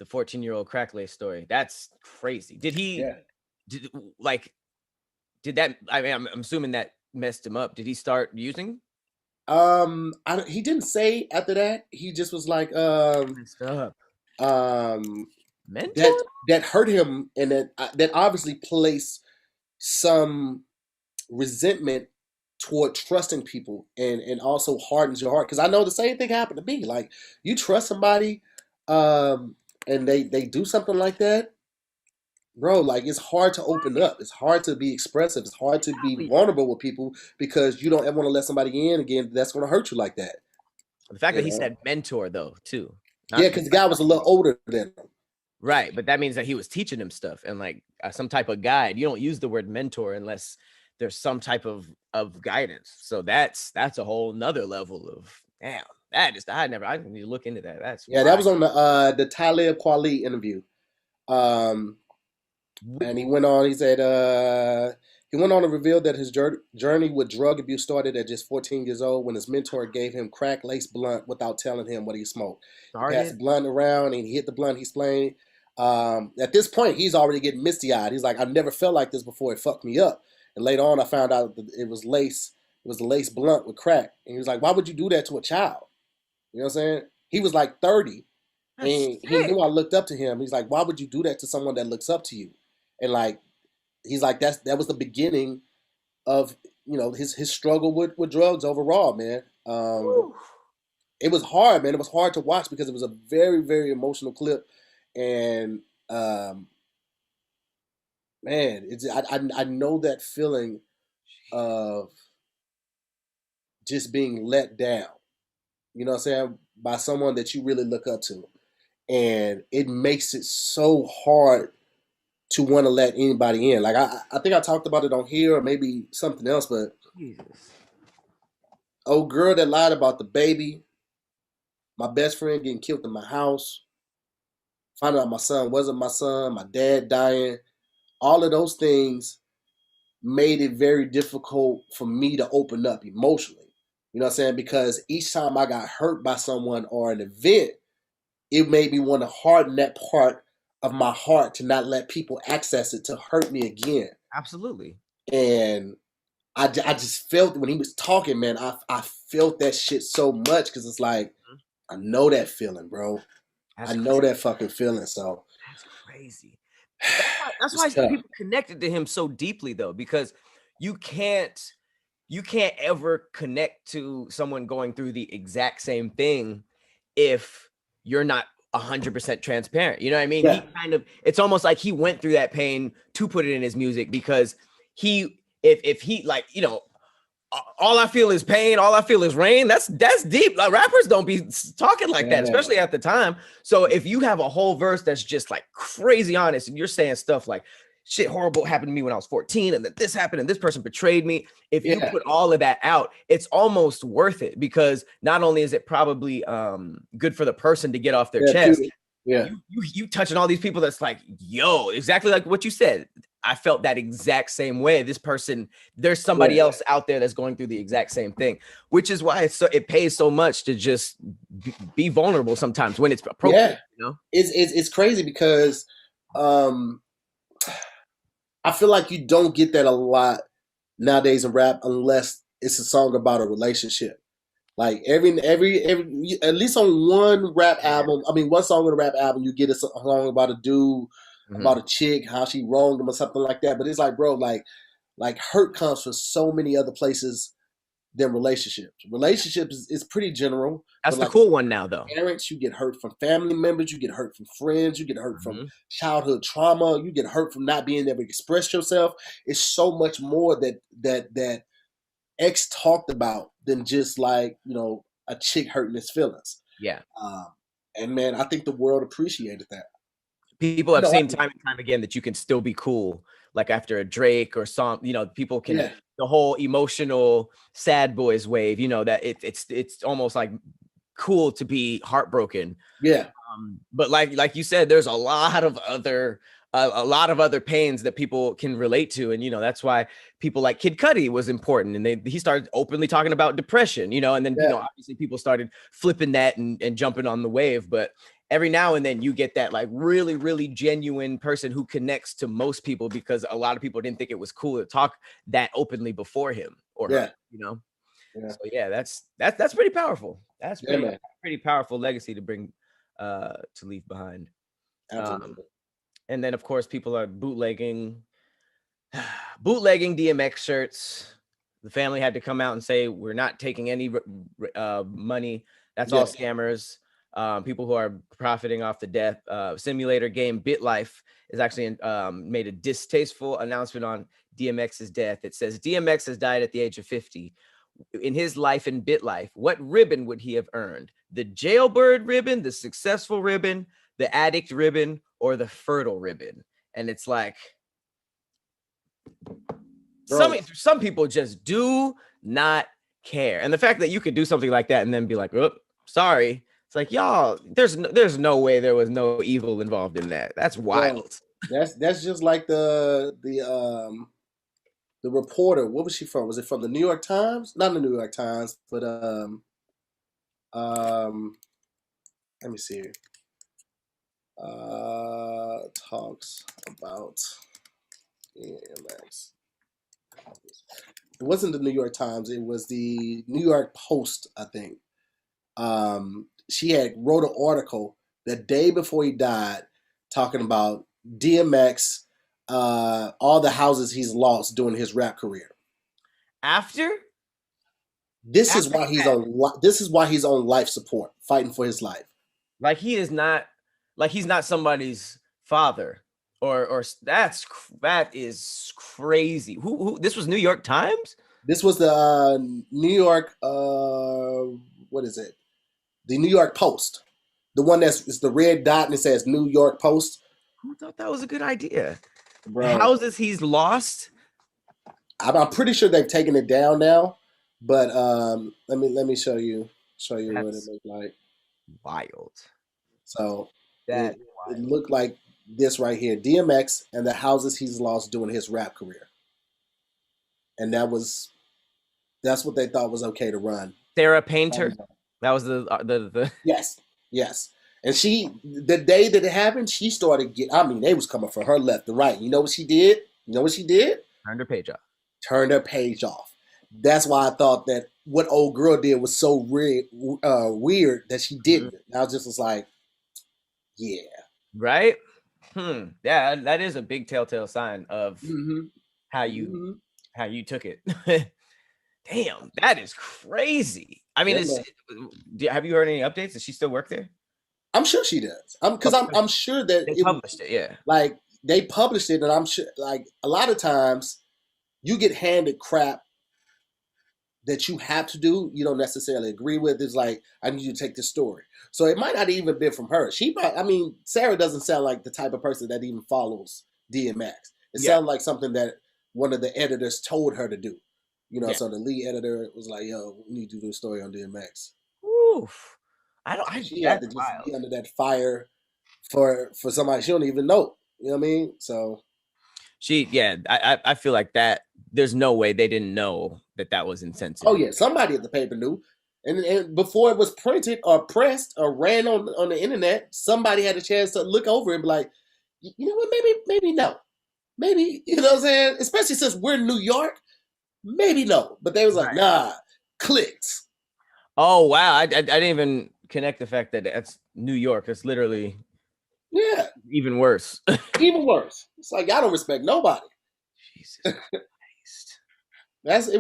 14-year-old crack lace story. That's crazy. Did he? Yeah. Did that? I mean, I'm assuming that messed him up. Did he start using? He didn't say after that. He just was like, messed up. Mentor? That hurt him, and that obviously placed some resentment toward trusting people, and also hardens your heart. Because I know the same thing happened to me. Like, you trust somebody, and they do something like that, bro. Like, it's hard to open up. It's hard to be expressive. It's hard to be vulnerable with people because you don't ever want to let somebody in again that's going to hurt you like that. The fact that he said mentor, though, too. Yeah, because the guy was a little older than him. Right, but that means that he was teaching him stuff and like some type of guide. You don't use the word mentor unless there's some type of guidance. So that's a whole nother level of damn. I need to look into that. That's wild. That was on the Talib Kweli interview. And he went on. He said he went on to reveal that his journey with drug abuse started at just 14 years old when his mentor gave him crack lace blunt without telling him what he smoked. He passed the blunt around and he hit the blunt. He's playing. At this point, he's already getting misty-eyed. He's like, I've never felt like this before. It fucked me up. And later on, I found out that it was lace. It was a lace blunt with crack. And he was like, why would you do that to a child? You know what I'm saying? He was like 30. And he knew I looked up to him. He's like, why would you do that to someone that looks up to you? And like, he's like, that was the beginning of his struggle with drugs overall, man. Woo. It was hard, man. It was hard to watch because it was a very, very emotional clip, and um, man, I know that feeling of just being let down. You know what I'm saying? By someone that you really look up to, and it makes it so hard to want to let anybody in. Like I think I talked about it on here or maybe something else, but Jesus. old girl that lied about the baby, my best friend getting killed in my house, finding out my son wasn't my son, my dad dying, all of those things made it very difficult for me to open up emotionally. You know what I'm saying? Because each time I got hurt by someone or an event, it made me want to harden that part of my heart to not let people access it to hurt me again. Absolutely. And I just felt when he was talking, man, I felt that shit so much because it's like, I know that feeling, bro. That's I know crazy. that fucking feeling. So That's crazy. That's it's why tough. people connected to him so deeply, though, because you can't ever connect to someone going through the exact same thing if you're not 100% transparent. You know what I mean? Yeah. It's almost like he went through that pain to put it in his music, because if he, like, all I feel is pain, all I feel is rain. That's deep. Like, rappers don't be talking like that, especially at the time. So if you have a whole verse that's just like crazy honest, and you're saying stuff like, shit horrible happened to me when I was 14, and that this happened and this person betrayed me. If you put all of that out, it's almost worth it, because not only is it probably good for the person to get off their chest, you touching all these people that's like, yo, exactly like what you said. I felt that exact same way. This person, there's somebody else out there that's going through the exact same thing, which is why it pays so much to just be vulnerable sometimes when it's appropriate. Yeah. It's crazy because I feel like you don't get that a lot nowadays in rap unless it's a song about a relationship. Like every at least on one rap album, I mean one song on a rap album, you get a song about a dude, about a chick, how she wronged him or something like that. But it's like, bro, like hurt comes from so many other places than relationships. Relationships is pretty general. That's the cool one now, though. Parents, you get hurt from family members, you get hurt from friends, you get hurt from childhood trauma, you get hurt from not being able to express yourself. It's so much more that X talked about than just like, a chick hurting his feelings. Yeah. And man, I think the world appreciated that. People have seen time and time again that you can still be cool. Like after a Drake or some, people can, the whole emotional sad boys wave, that it's almost like cool to be heartbroken. Yeah. But like you said, there's a lot of other pains that people can relate to. And, that's why people like Kid Cudi was important. And he started openly talking about depression, and then, obviously people started flipping that and jumping on the wave. But every now and then you get that like really, really genuine person who connects to most people, because a lot of people didn't think it was cool to talk that openly before him or her, Yeah. So that's pretty powerful. That's pretty powerful legacy to bring to leave behind. Absolutely. And then of course people are bootlegging DMX shirts. The family had to come out and say, we're not taking any money. That's all scammers. People who are profiting off the death. Simulator game BitLife is actually made a distasteful announcement on DMX's death. It says DMX has died at the age of 50. In his life in BitLife, what ribbon would he have earned? The jailbird ribbon, the successful ribbon, the addict ribbon, or the fertile ribbon? And it's like, some people just do not care. And the fact that you could do something like that and then be like, oh, sorry. It's like, y'all, there's no way there was no evil involved in that. That's wild. That's just like the reporter. What was she from? Was it from the New York Times? Not the New York Times, but let me see here. Talks about DMX. It wasn't the New York Times. It was the New York Post, I think. She had wrote an article the day before he died talking about DMX, all the houses he's lost during his rap career. After This is after why he's on. This is why he's on life support, fighting for his life. like he is not like he's not somebody's father or that is crazy. Who this was New York Times? This was the New York. What is it? The New York Post, the one that's it's the red dot and it says New York Post. Who thought that was a good idea? Bro, Houses he's lost. I'm pretty sure they've taken it down now, but let me show you what it That's looked like. wild. So That it wild. looked like this right here: DMX and the houses he's lost during his rap career, and that's what they thought was okay to run. Sarah Painter. That was the Yes, yes. And the day that it happened, she started I mean, they was coming for her left and right. You know what she did? You know what she did? turned her page up. Turned her page off. That's why I thought that what old girl did was so weird that she didn't. I just was like, yeah. Right? Yeah, that is a big telltale sign of Mm-hmm. how you took it. Damn, that is crazy. I mean, have you heard any updates? Does she still work there? I'm sure she does. I'm sure that they published it. Yeah, like they published it, and I'm sure like a lot of times you get handed crap that you have to do, you don't necessarily agree with. It's like, I need you to take this story. So it might not even been from her. I mean, Sarah doesn't sound like the type of person that even follows DMX. It sounds like something that one of the editors told her to do. You know, so the lead editor was like, yo, we need to do a story on DMX. Oof. She had to just be under that fire for somebody she don't even know. You know what I mean? So I feel like that there's no way they didn't know that was insensitive. Oh yeah, somebody at the paper knew. And before it was printed or pressed or ran on the internet, somebody had a chance to look over it and be like, you know what, maybe no. Maybe, you know what I'm saying? Especially since we're in New York, maybe no. But they was like, nah, clicks. Oh wow. I didn't even connect the fact that that's New York. It's literally even worse. Even worse. It's like y'all don't respect nobody. Jesus Christ. It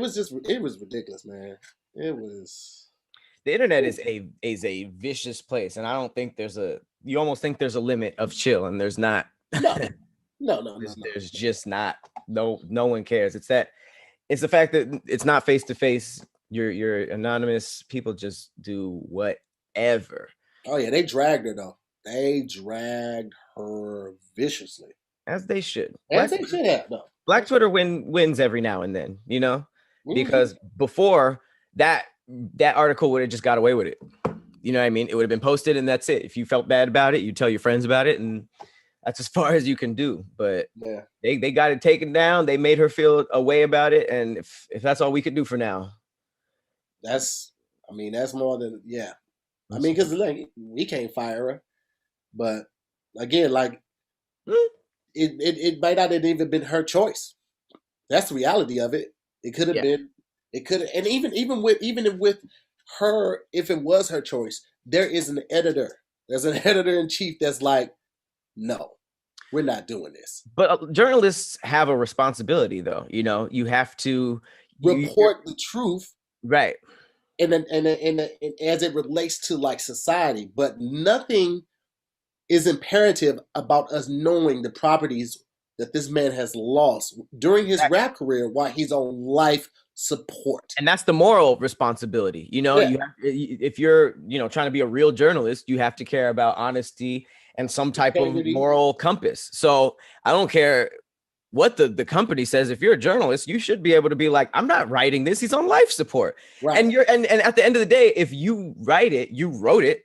was ridiculous, man. It was. The internet is a vicious place, and I don't think you almost think there's a limit of chill, and there's not. No. There's just not. No one cares. It's the fact that it's not face to face. You're anonymous. People just do whatever. Oh yeah, they dragged her though. They dragged her viciously, as they should. As they should have though. Black Twitter wins every now and then, you know, because before that article would have just got away with it. You know what I mean? It would have been posted and that's it. If you felt bad about it, you tell your friends about it, and that's as far as you can do. But they got it taken down. They made her feel a way about it, and if that's all we could do for now, that's more than I mean, because like we can't fire her, but again, like it might not have even been her choice. That's the reality of it. It could have been. It could have, and even with her, if it was her choice, there is an editor. There's an editor in chief that's like, no, we're not doing this. But journalists have a responsibility, though. You know, you have to report the truth, right? And as it relates to like society, but nothing is imperative about us knowing the properties that this man has lost during his rap career while he's on life support. And that's the moral responsibility. You know, if you're, trying to be a real journalist, you have to care about honesty and some type of moral compass. So I don't care what the company says. If you're a journalist, you should be able to be like, I'm not writing this. He's on life support. Right. And and at the end of the day, if you write it, you wrote it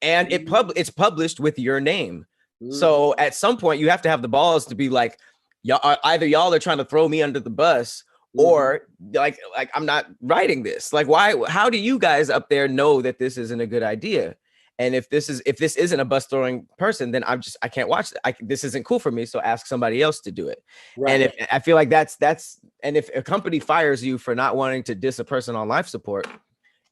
and it's published with your name. So at some point you have to have the balls to be like, either y'all are trying to throw me under the bus or like I'm not writing this. Like, how do you guys up there know that this isn't a good idea? And if this isn't a bus throwing person, then I can't watch that. This isn't cool for me. So ask somebody else to do it. Right. And if I feel like that's, and if a company fires you for not wanting to diss a person on life support,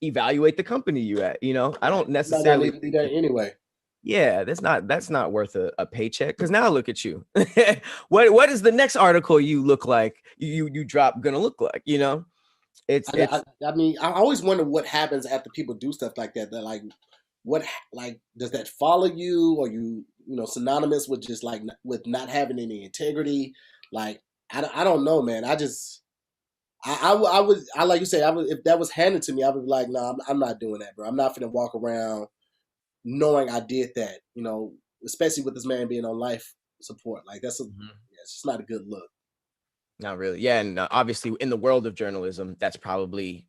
evaluate the company you at, I don't necessarily do that anyway. Yeah, that's not worth a paycheck. Because now look at you. What is the next article you look like? You drop gonna look like? It's I mean, I always wonder what happens after people do stuff like that. That like, like does that follow you, or you know synonymous with just like with not having any integrity? Like, I don't know, man. I just I would I like you say I would if that was handed to me, I would be like, no, I'm not doing that, bro. I'm not gonna walk around knowing I did that. You know, especially with this man being on life support. Like yeah, it's just not a good look. not really. Yeah, and obviously in the world of journalism, that's probably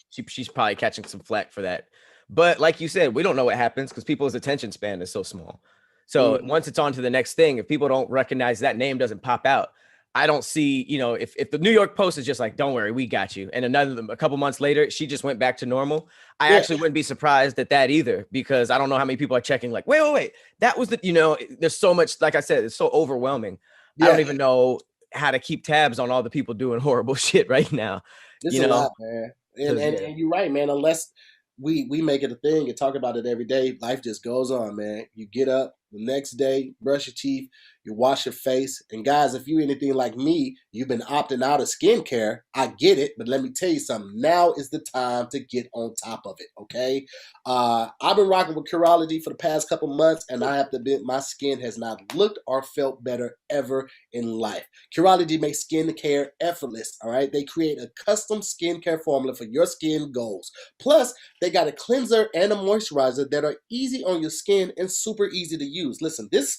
she's probably catching some flack for that. But like you said, we don't know what happens because people's attention span is so small. So Mm, once it's on to the next thing, if people don't recognize that name doesn't pop out, I don't see, you know, if the New York Post is just like, don't worry, we got you. And a couple months later, she just went back to normal. I yeah, actually wouldn't be surprised at that either, because I don't know how many people are checking like, wait, that was the, you know, there's so much, like I said, it's so overwhelming. I don't yeah. even know how to keep tabs on all the people doing horrible shit right now, It's you a know, lot, man. because yeah, And you're right, man. Unless we make it a thing and talk about it every day, life just goes on, man. You get up the next day, brush your teeth, you wash your face. And guys, if you anything like me, you've been opting out of skincare. I get it, but let me tell you something. Now is the time to get on top of it. Okay. I've been rocking with Curology for the past couple months, and I have to admit my skin has not looked or felt better ever in life. Curology makes skin care effortless. All right. They create a custom skincare formula for your skin goals. Plus, they got a cleanser and a moisturizer that are easy on your skin and super easy to use. Listen, this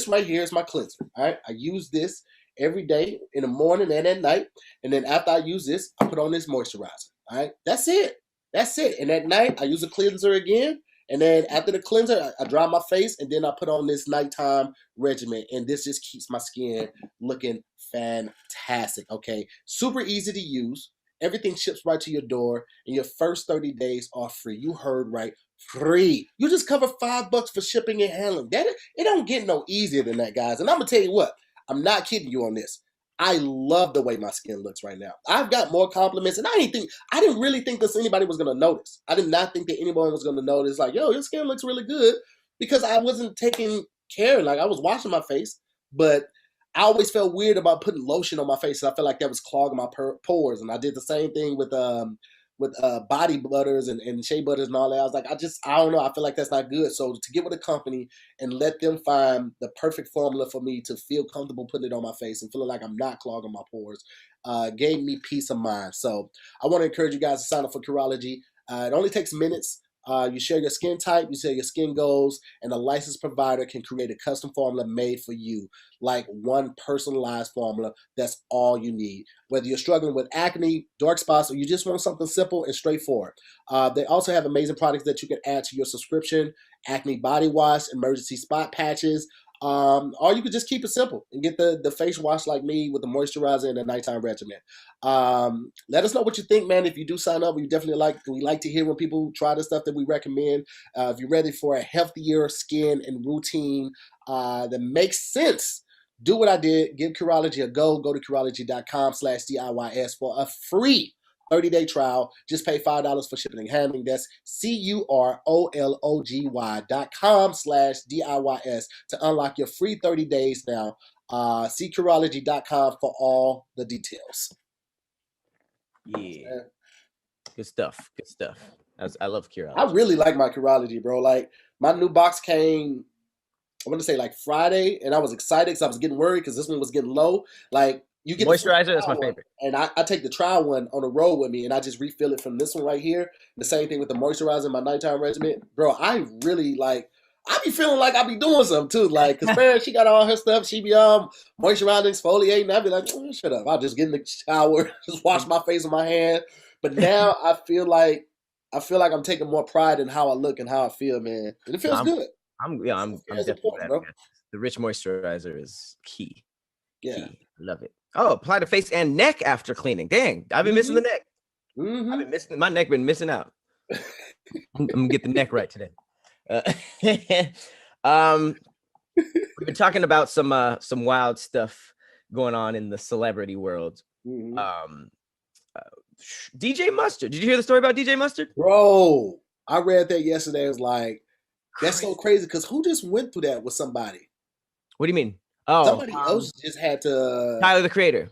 right here is my cleanser. All right. I use this every day in the morning and at night. And then after I use this, I put on this moisturizer. All right. That's it. That's it. And at night, I use a cleanser again. And then after the cleanser, I dry my face, and then I put on this nighttime regimen. And this just keeps my skin looking fantastic. Okay. Super easy to use. Everything ships right to your door, and your first 30 days are free. You heard right. Free. You just cover $5 for shipping and handling. It don't get no easier than that, guys. And I'm gonna tell you what, I'm not kidding you on this. I love the way my skin looks right now. I've got more compliments, and I didn't really think that anybody was gonna notice. I did not think that anyone was gonna notice, like, yo, your skin looks really good, because I wasn't taking care. Like, I was washing my face, but I always felt weird about putting lotion on my face. So I felt like that was clogging my pores. And I did the same thing with body butters and shea butters and all that. I was like, I don't know. I feel like that's not good. So to get with a company and let them find the perfect formula for me to feel comfortable putting it on my face and feeling like I'm not clogging my pores, gave me peace of mind. So I want to encourage you guys to sign up for Curology. It only takes minutes. You share your skin type, you share your skin goals, and a licensed provider can create a custom formula made for you, like one personalized formula. That's all you need. Whether you're struggling with acne, dark spots, or you just want something simple and straightforward. They also have amazing products that you can add to your subscription: acne body wash, emergency spot patches. Or you could just keep it simple and get the face wash like me with the moisturizer and the nighttime regimen. Let us know what you think, man. If you do sign up, we like to hear when people try the stuff that we recommend. If you're ready for a healthier skin and routine that makes sense, do what I did. Give Curology a go. Go to Curology.com/DIYS for a free 30-day trial. Just pay $5 for shipping and handling. That's CUROLOGY.com/DIYS to unlock your free 30 days now. See Curology.com for all the details. yeah, good stuff. Good stuff. I love I Curology. really like my Curology, bro. Like, my new box came, I want to say like Friday, and I was excited because I was getting worried because this one was getting low. Like, you get the free Moisturizer, that's my trial one, favorite. and I take the trial one on the road with me, and I just refill it from this one right here. The same thing with the moisturizer in my nighttime regimen, bro. I really like. I be feeling like I be doing something too, like, cause man, she got all her stuff. She be moisturizing, exfoliating. I be like, shut up. I'll just get in the shower, just wash my face with my hand. But now I feel like I'm taking more pride in how I look and how I feel, man, and it No, feels good. I'm It's definitely important, that. bro. The rich moisturizer is key. Yeah. Key. Love it. Oh, apply to face and neck after cleaning. Dang, I've been missing Mm-hmm. the neck. I've Mm-hmm. been missing my neck. Been missing out. I'm gonna get the neck right today. Um, we've been talking about some wild stuff going on in the celebrity world. Mm-hmm. Uh, DJ Mustard. Did you hear the story about DJ Mustard? Bro, I read that yesterday. It was like, that's so Crazy. crazy because who just went through that with somebody? What do you mean? Oh, Somebody else just had to. Tyler the Creator.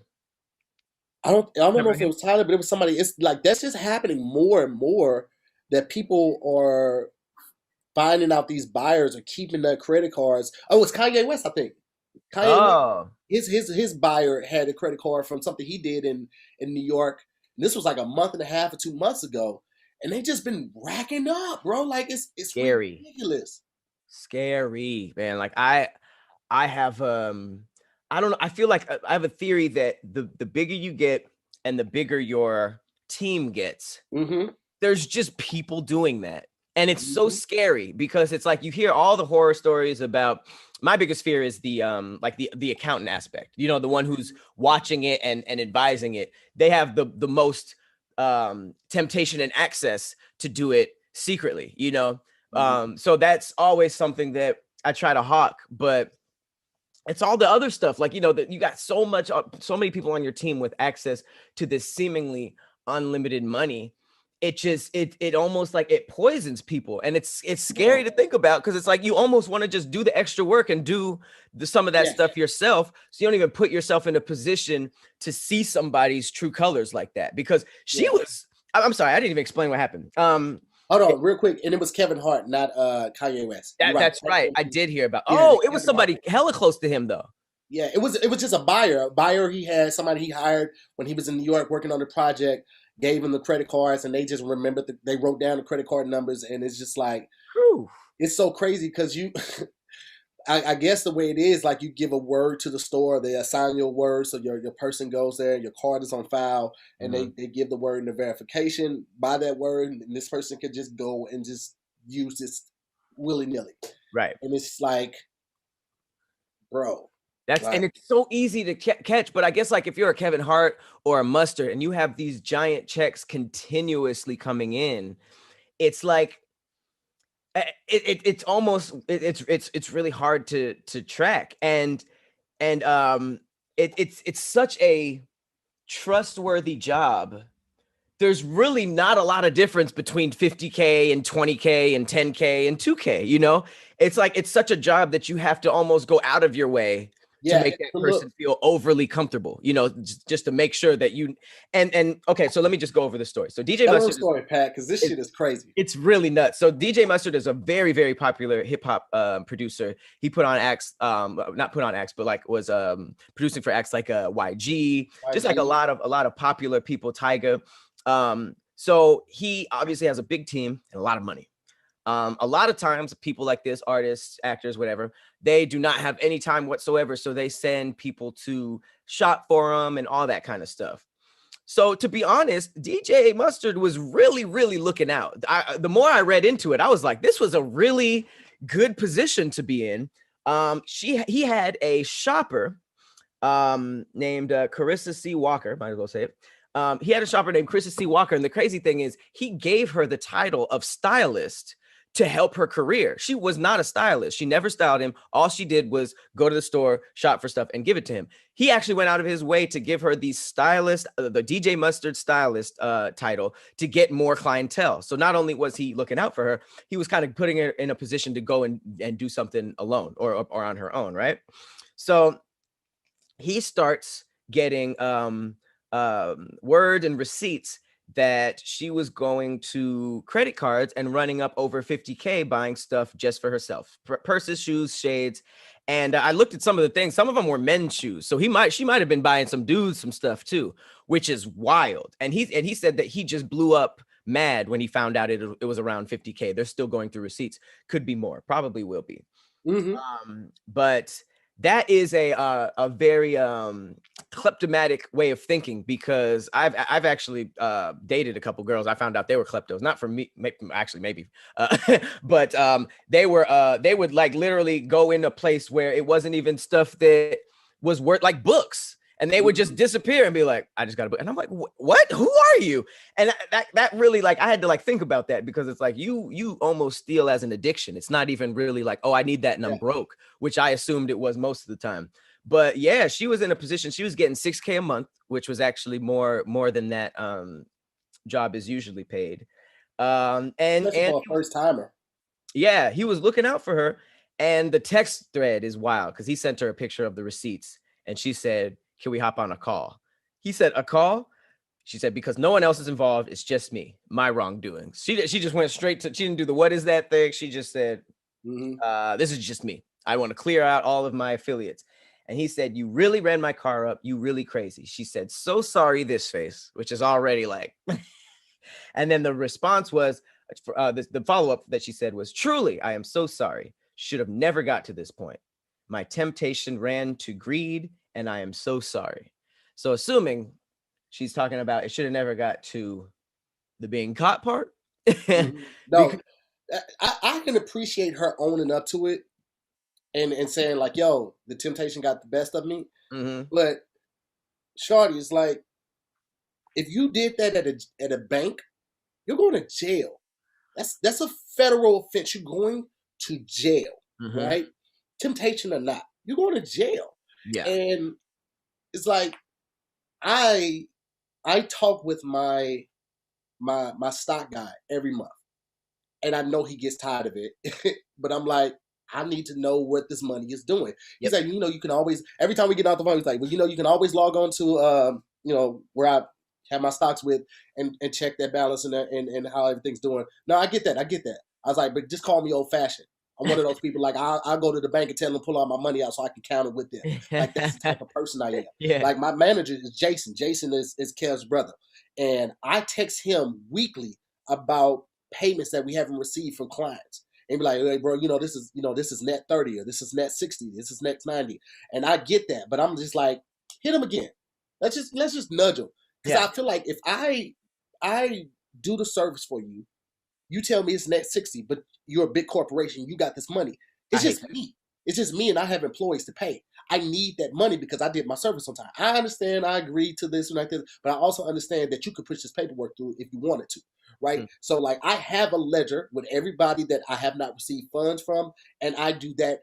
I don't know Remember if it him? was Tyler, but it was somebody. It's like that's just happening more and more that people are finding out these buyers are keeping their credit cards. Oh, it's Kanye West, I think. Kanye West, Oh, his buyer had a credit card from something he did in New York. And this was like a month and a half or 2 months ago, and they just been racking up, bro. Like it's scary, ridiculous. scary, man. Like I have I don't know. I feel like I have a theory that the bigger you get and the bigger your team gets, Mm-hmm. there's just people doing that. And it's so Mm-hmm. scary because it's like you hear all the horror stories about. My biggest fear is the like the accountant aspect. You know, the one who's watching it and advising it. They have the most temptation and access to do it secretly, you know. So that's always something that I try to hawk, but it's all the other stuff, like, you know, that you got so many people on your team with access to this seemingly unlimited money. It just it almost like it poisons people, and it's scary to think about because it's like you almost want to just do the extra work and do some of that Yeah. stuff yourself, so you don't even put yourself in a position to see somebody's true colors like that. Because she Yeah. was, I'm sorry, I didn't even explain what happened. Hold on, real quick, and it was Kevin Hart, not Kanye West. You're right. That's right, I did hear about. Yeah, Oh, it was Kevin Hart. somebody hella close to him though. Yeah, it was just a buyer. A buyer he had, somebody he hired when he was in New York working on the project, gave him the credit cards, and they just remembered they wrote down the credit card numbers, and it's just like Whew. it's so crazy because you I guess the way it is, like you give a word to the store, they assign your word, so your person goes there, your card is on file, and Mhm. they give the word and the verification by that word, and this person could just go and just use this willy nilly, Right. and it's like, bro, That's like and it's so easy to catch, but I guess like if you're a Kevin Hart or a Mustard and you have these giant checks continuously coming in, it's like it's almost it's really hard to track, and it's such a trustworthy job. There's really not a lot of difference between 50K and 20K and 10K and 2K, you know? It's like it's such a job that you have to almost go out of your way to yeah, make that to look. person feel overly comfortable, you know, just to make sure that you and okay, so let me just go over the story. So DJ Tell her Mustard story, Pat, because this is shit is crazy. it's really nuts. So DJ Mustard is a very, very popular hip hop producer. He put on acts, not put on acts, but like was producing for acts like YG, just like a YG. lot of popular people. Tyga. So he obviously has a big team and a lot of money. A lot of times, people like this, artists, actors, whatever, they do not have any time whatsoever. So they send people to shop for them and all that kind of stuff. So to be honest, DJ Mustard was really, really looking out. The more I read into it, I was like, this was a really good position to be in. He had a shopper named Carissa C. Walker. Might as well say it. He had a shopper named Carissa C. Walker, and the crazy thing is, he gave her the title of stylist to help her career. She was not a stylist. She never styled him. All she did was go to the store, shop for stuff, and give it to him. He actually went out of his way to give her the stylist, the DJ Mustard stylist title to get more clientele. So not only was he looking out for her, he was kind of putting her in a position to go and do something alone or on her own, right? So he starts getting word and receipts that she was going to credit cards and running up over 50K buying stuff just for herself, purses, shoes, shades. And I looked at some of the things. Some of them were men's shoes, so she might have been buying some dudes some stuff too, which is wild. And he said that he just blew up mad when he found out it was around 50K. They're still going through receipts. Could be more. Probably will be. Mm-hmm. But that is a very kleptomatic way of thinking, because I've actually dated a couple girls. I found out they were kleptos, not for me, actually maybe, but they would like literally go in a place where it wasn't even stuff that was worth, like books. And they would just disappear and be like, I just got a book. And I'm like, what? Who are you? And that really, like, I had to like think about that, because it's like you almost steal as an addiction. It's not even really like, oh, I need that and I'm broke, which I assumed it was most of the time. But yeah, she was in a position, she was getting 6K a month, which was actually more than that job is usually paid. Especially for a first timer. Yeah, he was looking out for her. And the text thread is wild, because he sent her a picture of the receipts and she said, can we hop on a call? He said, a call? She said, because no one else is involved. It's just me, my wrongdoing. She just went straight to, she didn't do the what is that thing. She just said, this is just me. I want to clear out all of my affiliates. And he said, you really ran my car up. You really crazy. She said, so sorry, this face, which is already like, and then the response was, the follow-up that she said was, truly, I am so sorry. Should have never got to this point. My temptation ran to greed, and I am so sorry. So assuming she's talking about it should have never got to the being caught part. No, I can appreciate her owning up to it and saying like, yo, the temptation got the best of me. But shorty, it's like, if you did that at a bank, you're going to jail. That's a federal offense. You're going to jail, right? Temptation or not, you're going to jail. Yeah. And it's like, I talk with my stock guy every month, and I know he gets tired of it, but I'm like, I need to know what this money is doing. He's like, you can always, every time we get off the phone, he's like, well, you can always log on to where I have my stocks with and check that balance and how everything's doing. No, I get that. I was like, but just call me old fashioned. I'm one of those people, like, I'll go to the bank and tell them to pull all my money out so I can count it with them. Like, that's the type of person I am. Yeah. Like, my manager is Jason. Jason is Kev's brother. And I text him weekly about payments that we haven't received from clients. And be like, hey, bro, this is net 30, or this is net 60, this is net 90. And I get that, but I'm just like, hit him again. Let's just nudge him. Because I feel like if I do the service for you, you tell me it's net 60, but you're a big corporation, you got this money. It's just me. It's just me, and I have employees to pay. I need that money because I did my service on time. I understand, I agree to this and like this, but I also understand that you could push this paperwork through if you wanted to, right? So like, I have a ledger with everybody that I have not received funds from, and I do that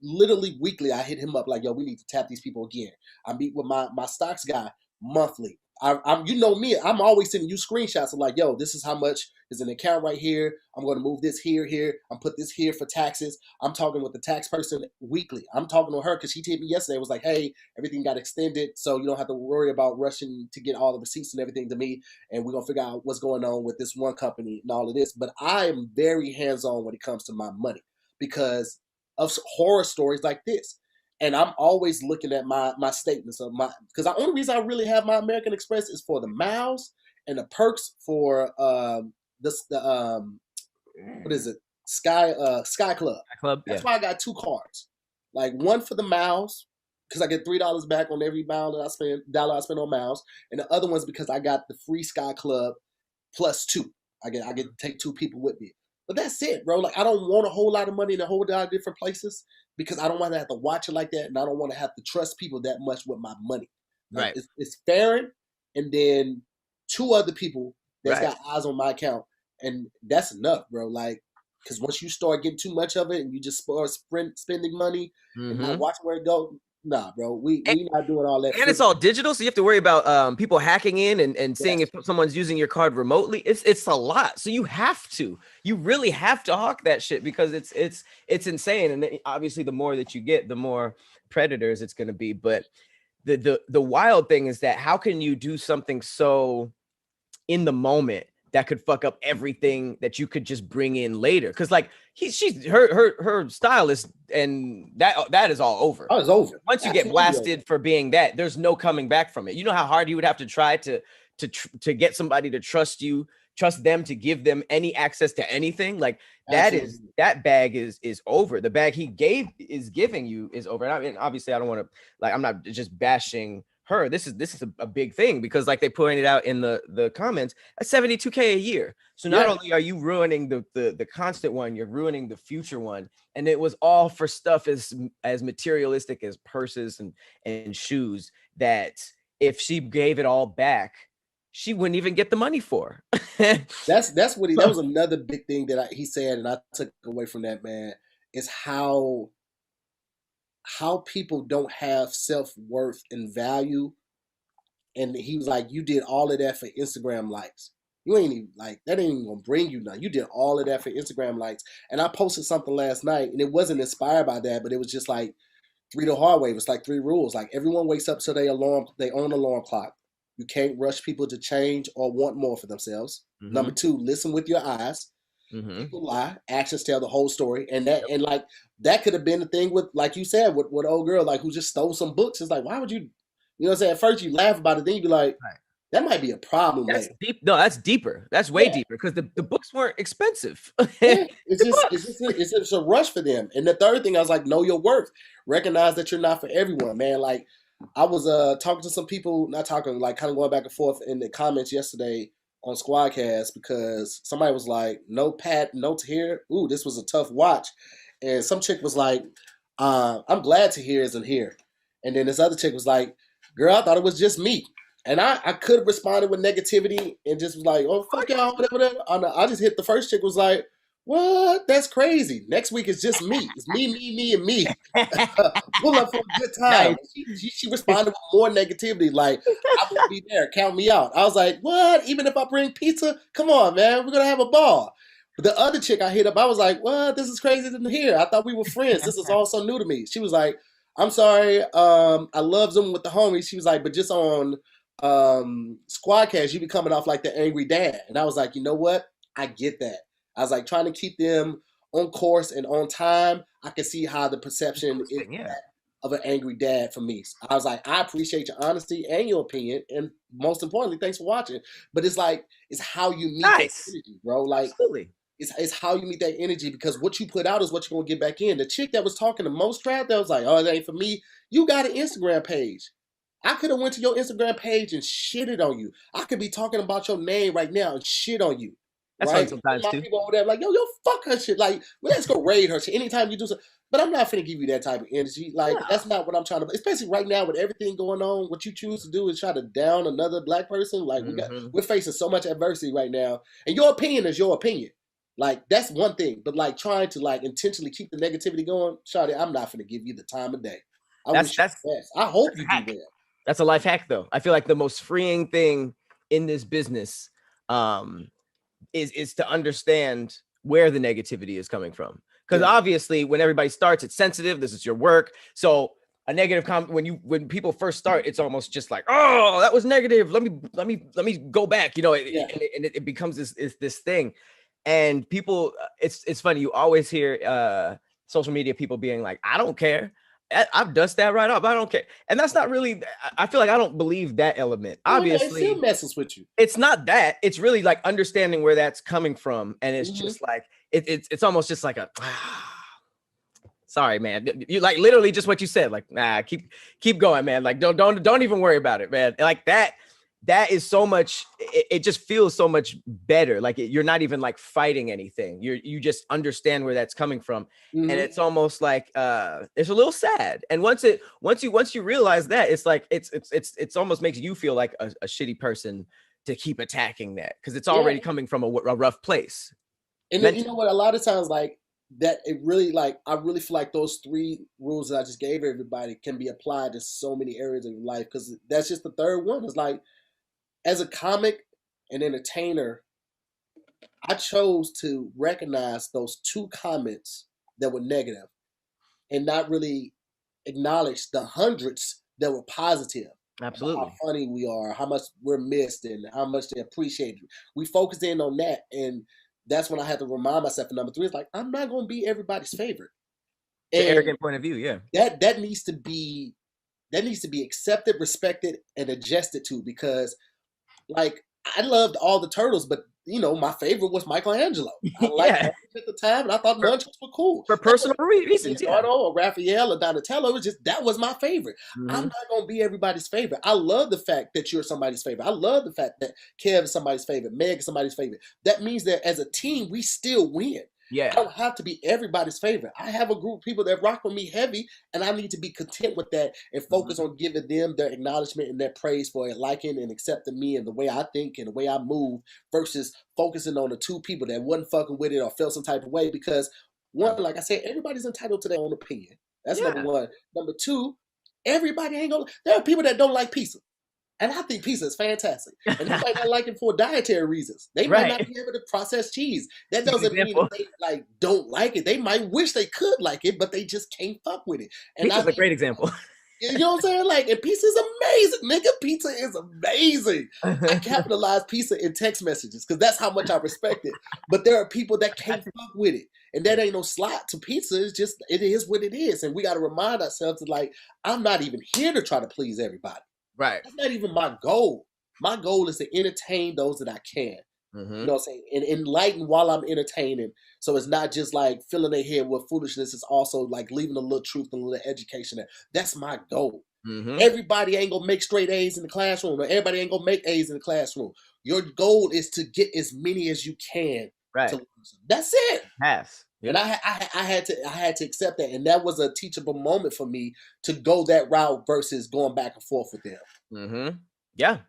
literally weekly. I hit him up like, yo, we need to tap these people again. I meet with my stocks guy monthly. I'm me, I'm always sending you screenshots of like, yo, this is how much is in the account right here. I'm going to move this here. I'm put this here for taxes. I'm talking with the tax person weekly. I'm talking to her because she told me yesterday, was like, hey, everything got extended, so you don't have to worry about rushing to get all the receipts and everything to me, and we're going to figure out what's going on with this one company and all of this. But I am very hands-on when it comes to my money because of horror stories like this. And I'm always looking at my statements of because the only reason I really have my American Express is for the miles and the perks for what is it? Sky Club. That's why I got 2 cards. Like, one for the miles, because I get $3 back on every dollar I spend on miles, and the other one's because I got the free Sky Club plus 2. I get to take 2 people with me. But that's it, bro. Like, I don't want a whole lot of money in a whole lot of different places because I don't want to have to watch it like that, and I don't want to have to trust people that much with my money. Like, Right. It's Farron and then 2 other people that's got eyes on my account, and that's enough, bro. Like, because once you start getting too much of it and you just start spending money and not watching where it goes, nah, bro. We not doing all that. And it's all digital, so you have to worry about people hacking in and seeing if someone's using your card remotely. It's a lot, so you really have to hawk that shit because it's insane. And obviously, the more that you get, the more predators it's going to be. But the wild thing is that how can you do something so in the moment that could fuck up everything that you could just bring in later? Because like her stylist, and that is all over. Oh, it's over. Once you get blasted for being that, there's no coming back from it. You know how hard you would have to try to get somebody to trust them to give them any access to anything. Like that bag is over. The bag he is giving you is over. And I mean, obviously I don't want to, like, I'm not just bashing her. This is a big thing because, like they pointed out in the comments, at $72K a year. So not only are you ruining the constant one, you're ruining the future one. And it was all for stuff as materialistic as purses and shoes that if she gave it all back, she wouldn't even get the money for. That was another big thing that he said, and I took away from that, man, is how people don't have self-worth and value. And he was like, you did all of that for Instagram likes. You ain't even, like, that ain't even gonna bring you nothing. You did all of that for Instagram likes. And I posted something last night, and it wasn't inspired by that, but it was just like 3 the hard way. It was like 3 rules. Like, everyone wakes up to their own alarm clock. You can't rush people to change or want more for themselves. Mm-hmm. Number two, listen with your eyes. Mm-hmm. People lie, actions tell the whole story. And like that could have been the thing with, like you said, with old girl, like who just stole some books. It's like, why would you know what I'm saying? At first you laugh about it, then you be like, Right. that might be a problem That's later. deep. No, that's deeper. That's way deeper because the books weren't expensive. Yeah, it's just a rush for them. And the third thing, I was like, know your worth. Recognize that you're not for everyone, man. Like I was talking to some people, not talking, like kind of going back and forth in the comments yesterday on Squadcast because somebody was like, no Pat, no Tahir. Ooh, this was a tough watch. And some chick was like, I'm glad Tahir isn't here. And then this other chick was like, girl, I thought it was just me. And I could have responded with negativity and just was like, oh, fuck y'all, whatever. I just hit the first chick, was like, what? That's crazy. Next week is just me. It's me, and me. Pull up for a good time. Nice. She responded with more negativity, like, I will be there. Count me out. I was like, what? Even if I bring pizza? Come on, man. We're going to have a ball. But the other chick I hit up, I was like, what? This is crazy to hear. I thought we were friends. This is all so new to me. She was like, I'm sorry. I love Zooming with the homies. She was like, but just on Squadcast, you be coming off like the angry dad. And I was like, you know what? I get that. I was like trying to keep them on course and on time. I can see how the perception is of an angry dad for me. So I was like, I appreciate your honesty and your opinion, and most importantly, thanks for watching. But it's like, it's how you meet that energy, bro. Like, absolutely. It's how you meet that energy, because what you put out is what you're gonna get back in. The chick that was talking the most crap, that was like, oh, that ain't for me. You got an Instagram page. I could have went to your Instagram page and shitted on you. I could be talking about your name right now and shit on you. That's right. Sometimes too. People over there like, yo, fuck her shit. Like, let's go raid her shit. Anytime you do something, but I'm not finna give you that type of energy. Like, that's not what I'm trying to. Especially right now with everything going on, what you choose to do is try to down another black person. Like, we're facing so much adversity right now, and your opinion is your opinion. Like, that's one thing, but like trying to like intentionally keep the negativity going, Shawty, I'm not finna give you the time of day. I wish you the best. I hope you do well. That's a life hack, though. I feel like the most freeing thing in this business is to understand where the negativity is coming from. Because obviously, when everybody starts, it's sensitive. This is your work. So a negative comment, when people first start, it's almost just like, oh, that was negative. Let me go back. You know, and it becomes this thing. And people, it's funny. You always hear social media people being like, I don't care. I've dust that right up. I don't care. And that's not really, I feel like I don't believe that element. Obviously, it still messes with you. It's not that. It's really like understanding where that's coming from. And it's just like, it's almost just like a, sorry, man. You like literally just what you said. Like, nah, keep going, man. Like, don't even worry about it, man. Like that is so much, it just feels so much better. Like you're not even like fighting anything. You just understand where that's coming from. And it's almost like, it's a little sad. And once you realize that, it's like, it's almost makes you feel like a shitty person to keep attacking that. Cause it's already coming from a rough place. And then, you know what, a lot of times like that, it really like, I really feel like those 3 rules that I just gave everybody can be applied to so many areas of your life. Cause that's just the third one. It's like, as a comic and entertainer, I chose to recognize those 2 comments that were negative and not really acknowledge the hundreds that were positive. Absolutely. How funny we are, how much we're missed, and how much they appreciate you. We focused in on that, and that's when I had to remind myself. And number 3 is like, I'm not going to be everybody's favorite. It's an arrogant point of view, yeah. That needs to be accepted, respected, and adjusted to, because like, I loved all the Turtles, but you know, my favorite was Michelangelo. I liked at the time, and I thought Nunchucks were cool. For personal reasons, Leonardo or Raphael or Donatello, it was just, that was my favorite. I'm not going to be everybody's favorite. I love the fact that you're somebody's favorite. I love the fact that Kev is somebody's favorite, Meg is somebody's favorite. That means that as a team, we still win. Yeah. I don't have to be everybody's favorite. I have a group of people that rock with me heavy, and I need to be content with that and focus on giving them their acknowledgement and their praise for liking and accepting me and the way I think and the way I move, versus focusing on the 2 people that wasn't fucking with it or felt some type of way. Because one, like I said, everybody's entitled to their own opinion. That's number 1. Number 2, everybody ain't gonna, there are people that don't like pizza. And I think pizza is fantastic. And they might not like it for dietary reasons. They might not be able to process cheese. That doesn't mean that they like don't like it. They might wish they could like it, but they just can't fuck with it. And pizza's a great example. You know what I'm saying? Like, and pizza is amazing, nigga. Pizza is amazing. I capitalize pizza in text messages because that's how much I respect it. But there are people that can't fuck with it, and that ain't no slot to pizza. It's just it is what it is, and we got to remind ourselves that like I'm not even here to try to please everybody. Right. That's not even my goal. My goal is to entertain those that I can. Mm-hmm. You know what I'm saying? And enlighten while I'm entertaining. So it's not just like filling their head with foolishness. It's also like leaving a little truth and a little education there. That's my goal. Mm-hmm. Everybody ain't gonna make straight A's in the classroom, or everybody ain't gonna make A's in the classroom. Your goal is to get as many as you can. Right. That's it. Yes. Yep. And I had to accept that, and that was a teachable moment for me to go that route versus going back and forth with them. Mm-hmm. Yeah.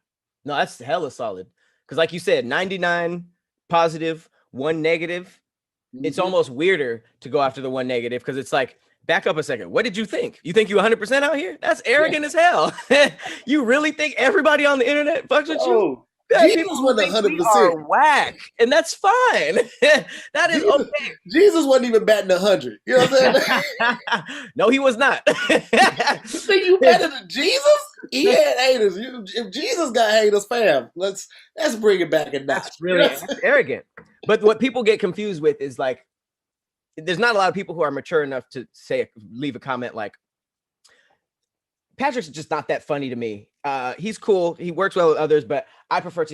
No, that's hella solid. Because like you said, 99 positive, 1 negative. Mm-hmm. It's almost weirder to go after the 1 negative because it's like, back up a second. What did you think? You think you 100% out here? That's arrogant as hell. You really think everybody on the internet fucks with you? Jesus wasn't 100%. Are whack, and that's fine. That is okay. Jesus wasn't even batting 100. You know what I'm saying? No, he was not. You think you better than Jesus? He had haters. If Jesus got haters, fam, let's bring it back a notch. That's really that's arrogant. But what people get confused with is like, there's not a lot of people who are mature enough to leave a comment like, Patrick's just not that funny to me. He's cool. He works well with others, but I prefer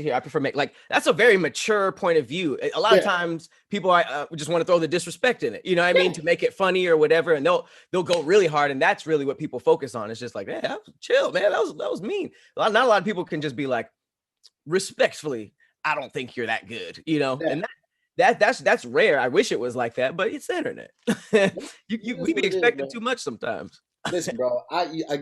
make, like, that's a very mature point of view. A lot of times people just want to throw the disrespect in it, you know what I mean? To make it funny or whatever. And they'll go really hard. And that's really what people focus on. It's just like, hey, chill, man. That was mean. Not a lot of people can just be like, respectfully, I don't think you're that good, you know? Yeah. And that's rare. I wish it was like that, but it's the internet. We be expecting too much sometimes. Listen, bro,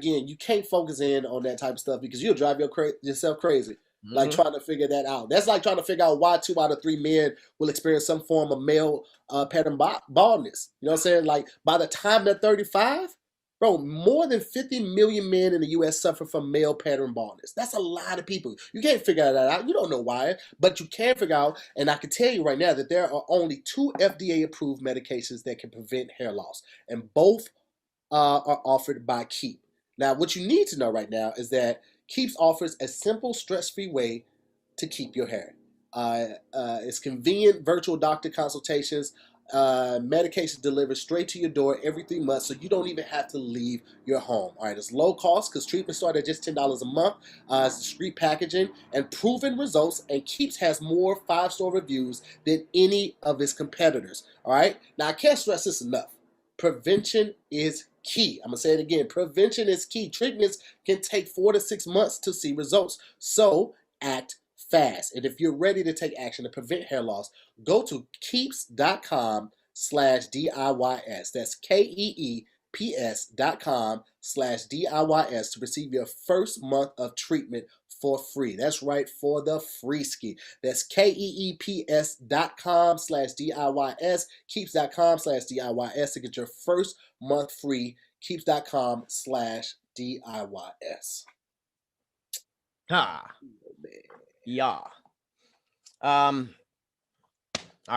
you can't focus in on that type of stuff because you'll drive yourself crazy. Mm-hmm. Like trying to figure that out. That's like trying to figure out why 2 out of 3 men will experience some form of male pattern baldness. You know what I'm saying? Like by the time they're 35, bro, more than 50 million men in the U.S. suffer from male pattern baldness. That's a lot of people. You can't figure that out. You don't know why, but you can figure out. And I can tell you right now that there are only 2 FDA-approved medications that can prevent hair loss, and both are offered by Keep. Now, what you need to know right now is that Keeps offers a simple, stress-free way to keep your hair. It's convenient virtual doctor consultations, medication delivered straight to your door every 3 months, so you don't even have to leave your home. All right, it's low cost because treatments start at just $10 a month. It's discreet packaging and proven results, and Keeps has more 5-star reviews than any of its competitors. All right, now I can't stress this enough. Prevention is key. I'm going to say it again. Prevention is key. Treatments can take 4 to 6 months to see results. So act fast. And if you're ready to take action to prevent hair loss, go to keeps.com/DIYS. That's KEEPS.com/DIYS to receive your first month of treatment for free. That's right, for the free ski. That's KEEPS.com/DIYS, keeps.com/DIYS to get your first month free. Keeps.com/DIYS. Ha. Yeah. All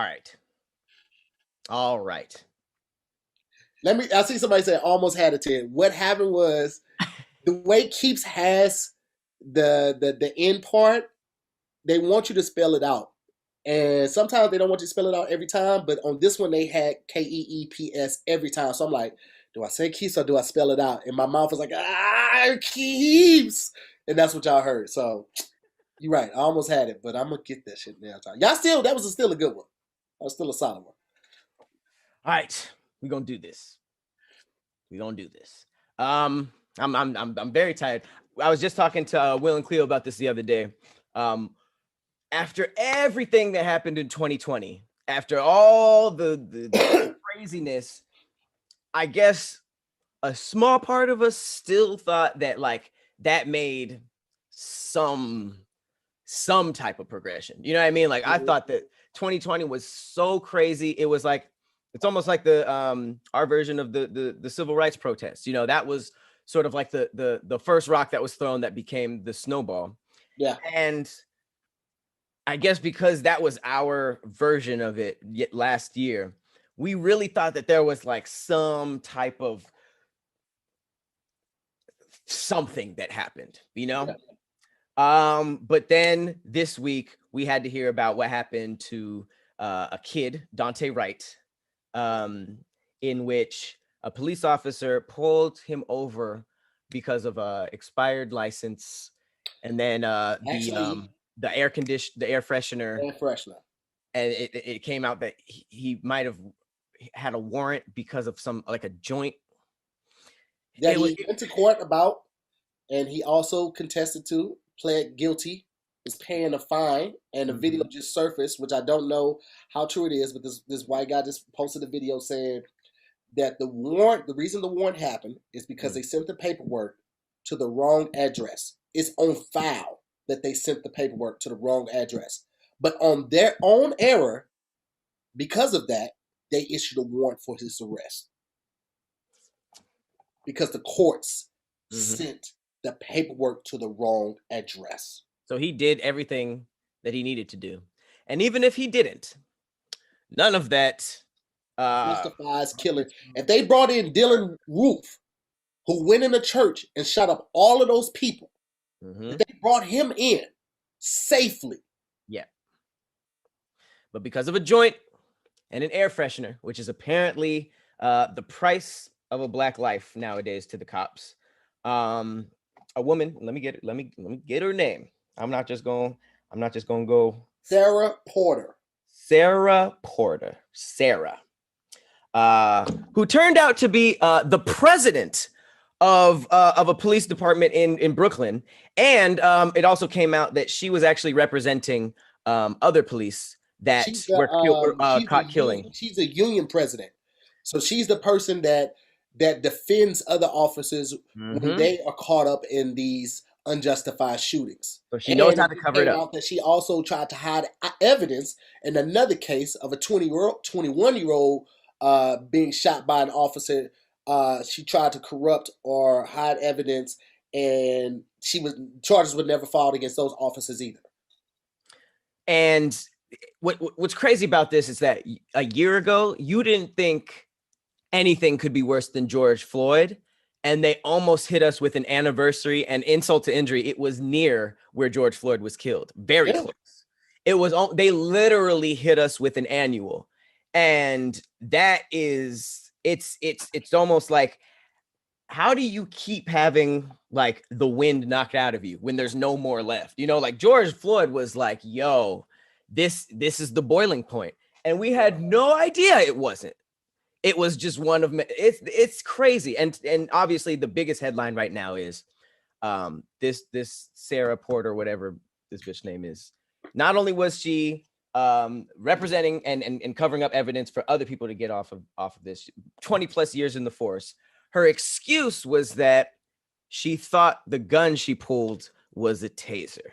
right. I see somebody say almost had a 10. What happened was the way Keeps has the end part, they want you to spell it out. And sometimes they don't want you to spell it out every time, but on this one they had KEEPS every time. So I'm like, do I say Keeps or do I spell it out? And my mouth was like, Keeps. And that's what y'all heard. So you're right. I almost had it, but I'm going to get that shit now. Y'all that was still a good one. That was still a solid one. All right. We're going to do this. I'm very tired. I was just talking to Will and Cleo about this the other day. After everything that happened in 2020, after all the craziness, I guess a small part of us still thought that like that made some type of progression. You know what I mean? Like I thought that 2020 was so crazy. It was like, it's almost like the our version of the civil rights protests. You know, that was sort of like the first rock that was thrown that became the snowball. Yeah. And I guess because that was our version of it last year, we really thought that there was like some type of something that happened, you know? Yeah. But then this week we had to hear about what happened to a kid, Daunte Wright, in which a police officer pulled him over because of a expired license, and then Actually, the air freshener, air freshener. and it came out that he might have had a warrant because of some like a joint That he went to court about, and he also contested to, pled guilty, is paying a fine, and the video just surfaced, which I don't know how true it is, but this white guy just posted a video saying that the reason the warrant happened is because they sent the paperwork to the wrong address. It's on file that they sent the paperwork to the wrong address. But on their own error, because of that, they issued a warrant for his arrest. Because the courts sent the paperwork to the wrong address. So he did everything that he needed to do. And even if he didn't, none of that justifies killing. If they brought in Dylan Roof, who went in a church and shot up all of those people, if they brought him in safely. Yeah. But because of a joint and an air freshener, which is apparently the price of a black life nowadays to the cops, a woman, let me get her name. I'm not just gonna go. Sarah Porter, who turned out to be the president of a police department in Brooklyn, and it also came out that she was actually representing other police that were caught killing. She's a union president, so she's the person that defends other officers when they are caught up in these unjustified shootings. So she knows how to cover it up. That she also tried to hide evidence in another case of a 21-year-old being shot by an officer. She tried to corrupt or hide evidence, and charges were never filed against those officers either. And what's crazy about this is that a year ago, you didn't think anything could be worse than George Floyd, and they almost hit us with an anniversary and insult to injury. It was near where George Floyd was killed, very close. It was they literally hit us with an annual, and that is it's almost like, how do you keep having like the wind knocked out of you when there's no more left? You know, like George Floyd was like, yo, this is the boiling point, and we had no idea it wasn't. It was just one of it's crazy. And obviously the biggest headline right now is this Sarah Porter, whatever this bitch name is. Not only was she representing and covering up evidence for other people to get off of this 20 plus years in the force, her excuse was that she thought the gun she pulled was a taser.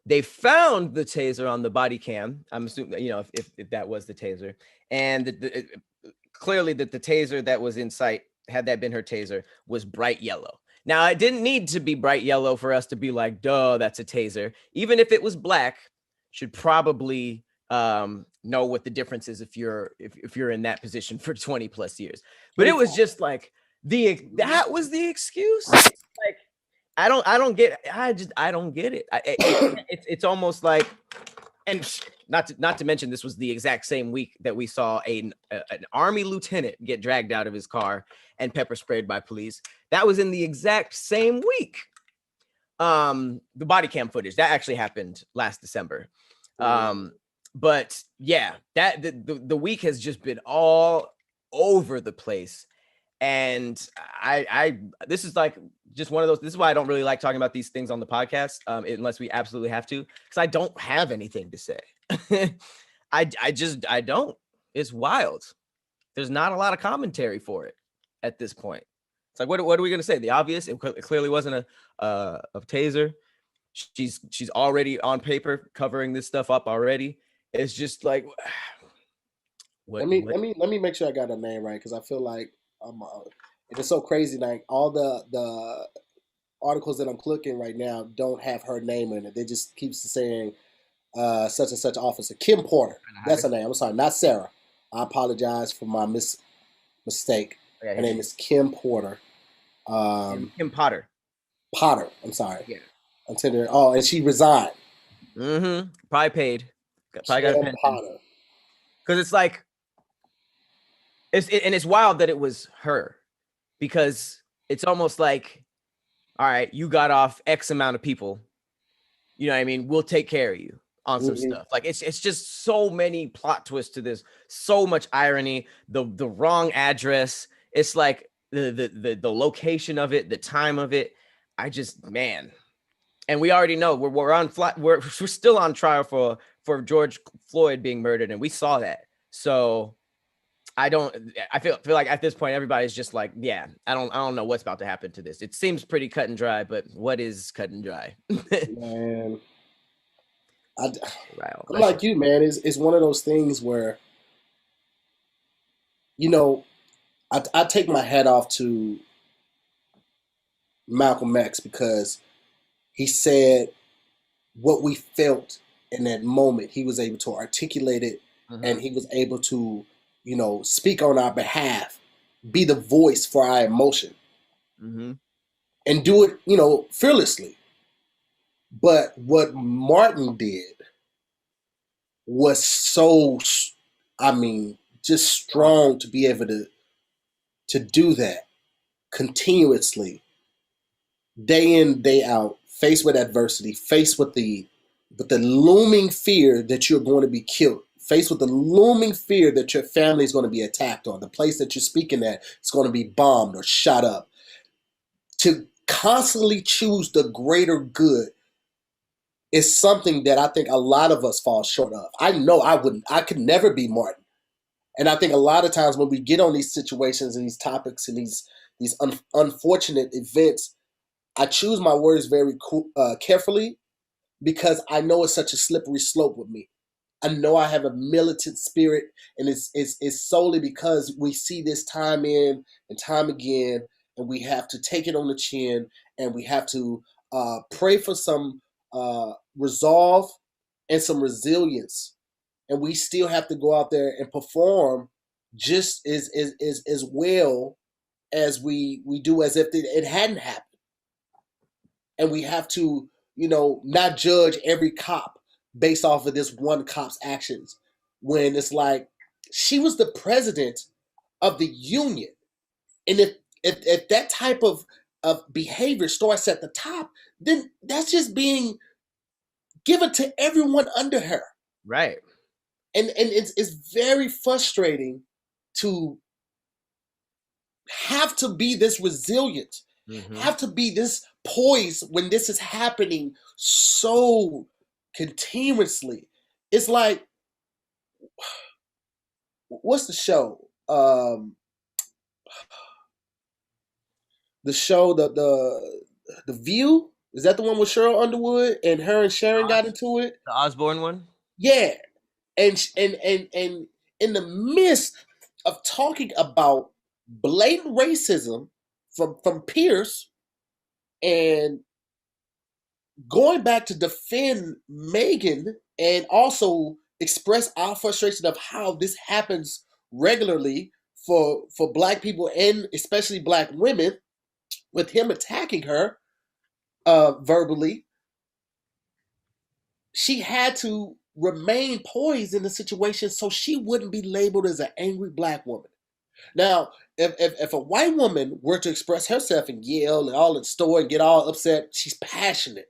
They found the taser on the body cam. I'm assuming, you know, if that was the taser, and clearly that the taser that was in sight, had that been her taser, was bright yellow. Now, it didn't need to be bright yellow for us to be like, duh, that's a taser. Even if it was black, should probably know what the difference is if you're in that position for 20 plus years. But it was just like that was the excuse. Like, I don't get it. It's almost like, and not to mention, this was the exact same week that we saw an Army lieutenant get dragged out of his car and pepper sprayed by police. That was in the exact same week. The body cam footage that actually happened last December. But yeah, that the week has just been all over the place. And this is like just one of those. This is why I don't really like talking about these things on the podcast, unless we absolutely have to, because I don't have anything to say. I don't. It's wild. There's not a lot of commentary for it at this point. It's like, what are we gonna say? The obvious. It clearly wasn't a taser. She's already on paper covering this stuff up already. It's just like, let me make sure I got her name right, because I feel like it's so crazy. Like all the articles that I'm clicking right now don't have her name in it. They just keeps saying such and such officer, Kim Porter. That's her name. I'm sorry, not Sarah. I apologize for my mistake. Her name is Kim Porter. Kim Potter. Potter. I'm sorry. Yeah. Oh, and she resigned. Probably paid. Probably got a Kim pension. Potter. Because it's like, and it's wild that it was her, because it's almost like, all right, you got off X amount of people. You know what I mean? We'll take care of you on some stuff. Like it's just so many plot twists to this, so much irony, the wrong address. It's like the location of it, the time of it. I just, man. And we already know we're still on trial for George Floyd being murdered, and we saw that. So I feel like at this point everybody's just like, yeah, I don't know what's about to happen to this. It seems pretty cut and dry, but what is cut and dry? Man, I'm Wow, like you, man. It's one of those things where, you know, I take my hat off to Malcolm X because he said what we felt in that moment. He was able to articulate it, and he was able to, speak on our behalf, be the voice for our emotion, and do it, fearlessly. But what Martin did was so, just strong to be able to do that continuously, day in, day out, faced with adversity, faced with the looming fear that you're going to be killed, faced with the looming fear that your family is going to be attacked, or the place that you're speaking at is going to be bombed or shot up. To constantly choose the greater good is something that I think a lot of us fall short of. I know I could never be Martin. And I think a lot of times when we get on these situations and these topics and these unfortunate events, I choose my words very carefully, because I know it's such a slippery slope with me. I know I have a militant spirit, and it's solely because we see this time in and time again, and we have to take it on the chin, and we have to pray for some resolve and some resilience, and we still have to go out there and perform just as well as we do as if it hadn't happened. And we have to, not judge every cop based off of this one cop's actions, when it's like, she was the president of the union. And if that type of behavior starts at the top, then that's just being given to everyone under her. Right. And it's very frustrating to have to be this resilient, have to be this poised when this is happening so continuously. It's like, what's the show? The show, the View. Is that the one with Cheryl Underwood and her and Sharon got into it? The Osborne one? Yeah. And in the midst of talking about blatant racism from Pierce, and going back to defend Megan, and also express our frustration of how this happens regularly for Black people, and especially Black women, with him attacking her verbally, she had to remain poised in the situation so she wouldn't be labeled as an angry Black woman. Now, if a white woman were to express herself and yell and all in store and get all upset, she's passionate.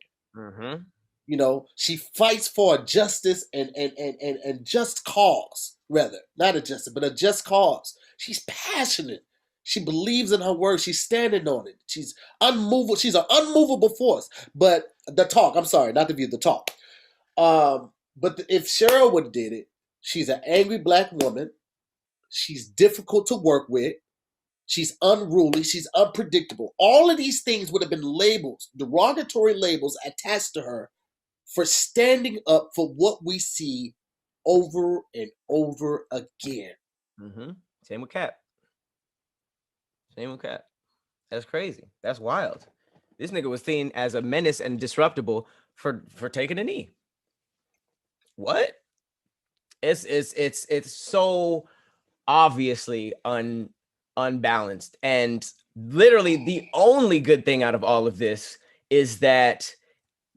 She fights for justice and just cause, rather. Not a justice, but a just cause. She's passionate. She believes in her word. She's standing on it. She's unmovable. She's an unmovable force. But the talk, I'm sorry, not the view, the talk. But if Cheryl would have did it, she's an angry Black woman. She's difficult to work with. She's unruly. She's unpredictable. All of these things would have been labels, derogatory labels attached to her, for standing up for what we see over and over again. Same with Cap. That's crazy. That's wild. This nigga was seen as a menace and disruptible for taking a knee. What? It's so obviously unbalanced, and literally the only good thing out of all of this is that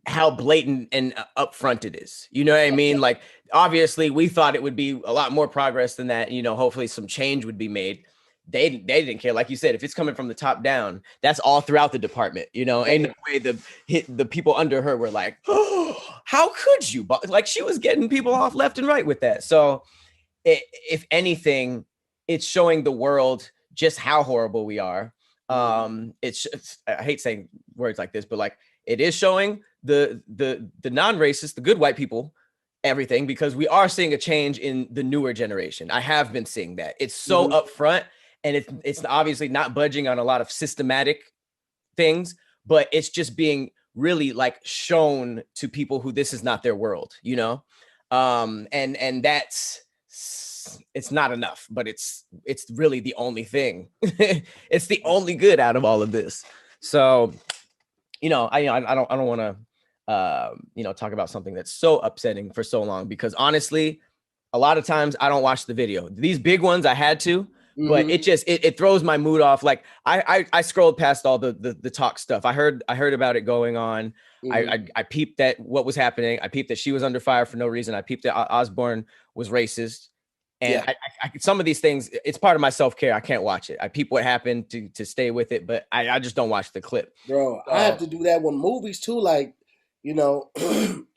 how blatant and upfront it is. You know what I mean? Like, obviously, we thought it would be a lot more progress than that. You know, hopefully some change would be made. They didn't care. Like you said, if it's coming from the top down, that's all throughout the department. You know, ain't no way the people under her were like, oh, how could you? But like, she was getting people off left and right with that. So, if anything, it's showing the world just how horrible we are. It's I hate saying words like this, but like, it is showing the non-racist, the good white people, everything, because we are seeing a change in the newer generation. I have been seeing that. It's so upfront, and it's obviously not budging on a lot of systematic things, but it's just being really like shown to people who this is not their world, you know? And that's, it's not enough, but it's really the only thing. It's the only good out of all of this. So, you know, I don't want to, you know, talk about something that's so upsetting for so long, because honestly, a lot of times I don't watch the video. These big ones I had to, but it just, it throws my mood off. Like I scrolled past all the talk stuff. I heard about it going on. I peeped at what was happening. I peeped that she was under fire for no reason. I peeped that Osborne was racist. And I some of these things, it's part of my self-care. I can't watch it. I peep what happened to stay with it, but I just don't watch the clip. Bro, I have to do that with movies too. Like, you know,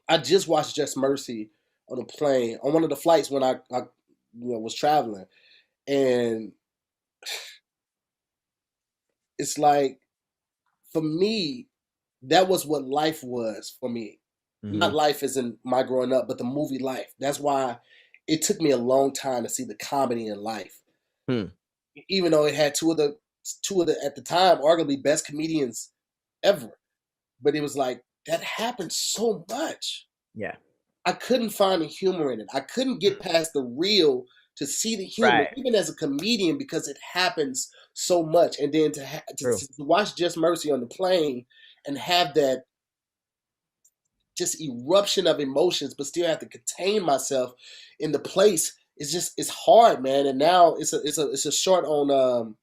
I just watched Just Mercy on a plane on one of the flights when I was traveling, and it's like, for me, that was what life was for me. Not life as in my growing up, but the movie life. That's why it took me a long time to see the comedy in life. Even though it had two of the at the time arguably best comedians ever. But it was like, that happened so much. Yeah. I couldn't find the humor in it. I couldn't get past the real to see the humor, even as a comedian, because it happens so much. And then to watch Just Mercy on the plane and have that just eruption of emotions, but still have to contain myself in the place, it's hard, man. And now it's a short on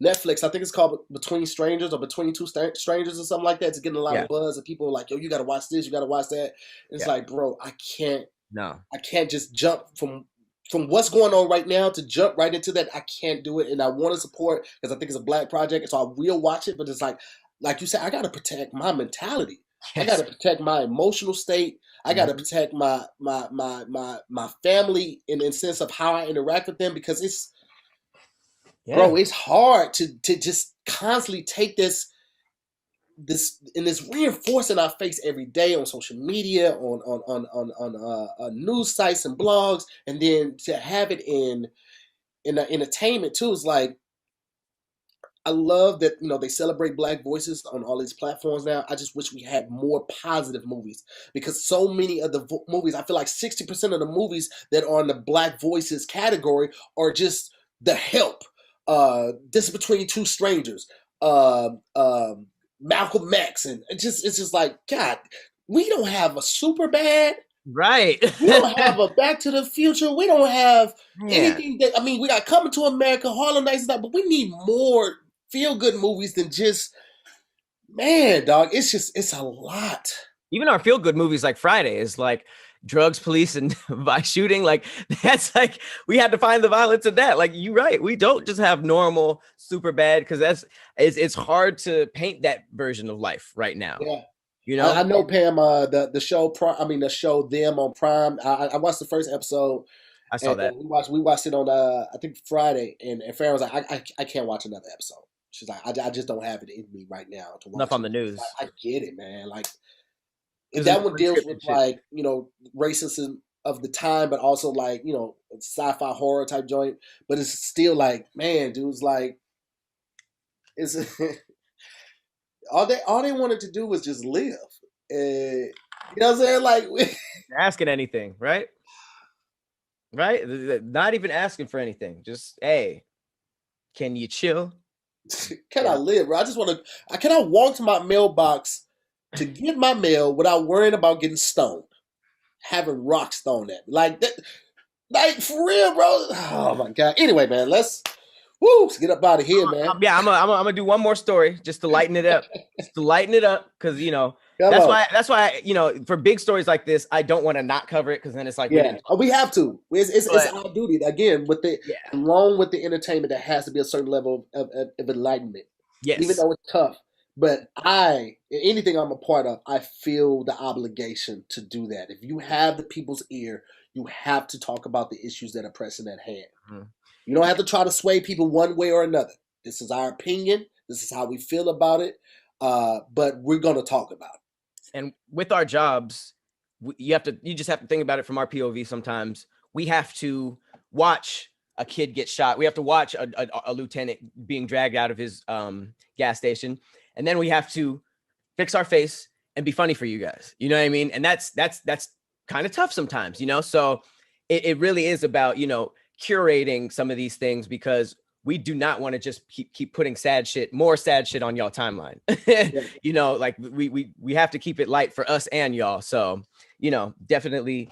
Netflix. I think it's called Between Strangers or Between Two Strangers or something like that. It's getting a lot of buzz, and people are like, yo, you got to watch this, you got to watch that. And it's like, bro, I can't just jump from what's going on right now to jump right into that. I can't do it. And I want to support, because I think it's a Black project, so I will watch it. But it's like you said, I got to protect my mentality. I got to protect my emotional state. I got to protect my family in the sense of how I interact with them, because it's, bro, it's hard to just constantly take this reinforcing our face every day on social media, on news sites and blogs, and then to have it in the entertainment too. Is like, I love that, you know, they celebrate Black voices on all these platforms now. I just wish we had more positive movies, because so many of the movies, I feel like 60% of the movies that are in the Black voices category are just The Help, This is Between Two Strangers, Malcolm X, and it's just like, God, we don't have a Superbad. Right. We don't have a Back to the Future. We don't have anything that, I mean, we got Coming to America, Harlem Nights and stuff, but we need more feel-good movies than just, man, dog, it's a lot. Even our feel-good movies like Friday is like drugs, police, and by shooting. Like, that's like, we had to find the violence in that. Like, you're right. We don't just have normal Superbad, because it's hard to paint that version of life right now. Yeah. You know, I know, Pam, the show Them on Prime. I watched the first episode. I saw that. We watched it on I think Friday, and Farron was like, I can't watch another episode. She's like, I just don't have it in me right now to watch. Enough on the news. I get it, man. Like, if that one deals with like, you know, racism of the time, but also like, you know, sci-fi horror type joint, but it's still like, man, dude's like, it's all they wanted to do was just live. You know what I'm saying? Like, asking anything, right? Right? Not even asking for anything. Just, hey, can you chill? Can I live, bro? I just want to. Can I walk to my mailbox to get my mail without worrying about getting stoned, having rocks thrown at me, like that? Like, for real, bro. Oh my God. Anyway, man, Woo, let's get up out of here, man. Yeah, I'm gonna do one more story just to lighten it up, because Come on. that's why for big stories like this, I don't want to not cover it because then it's like we didn't. We have to. It's But our duty again with the yeah, along with the entertainment. There has to be a certain level of enlightenment, even yes, though it's tough. But anything I'm a part of, I feel the obligation to do that. If you have the people's ear, you have to talk about the issues that are pressing at hand. Mhm. You don't have to try to sway people one way or another. This is our opinion. This is how we feel about it. But we're going to talk about it. And with our jobs, you just have to think about it from our POV. Sometimes we have to watch a kid get shot. We have to watch a lieutenant being dragged out of his gas station, and then we have to fix our face and be funny for you guys. You know what I mean? And that's kind of tough sometimes, So it really is about curating some of these things, because we do not want to just keep putting more sad shit on y'all timeline. Like we have to keep it light for us and y'all. So, definitely,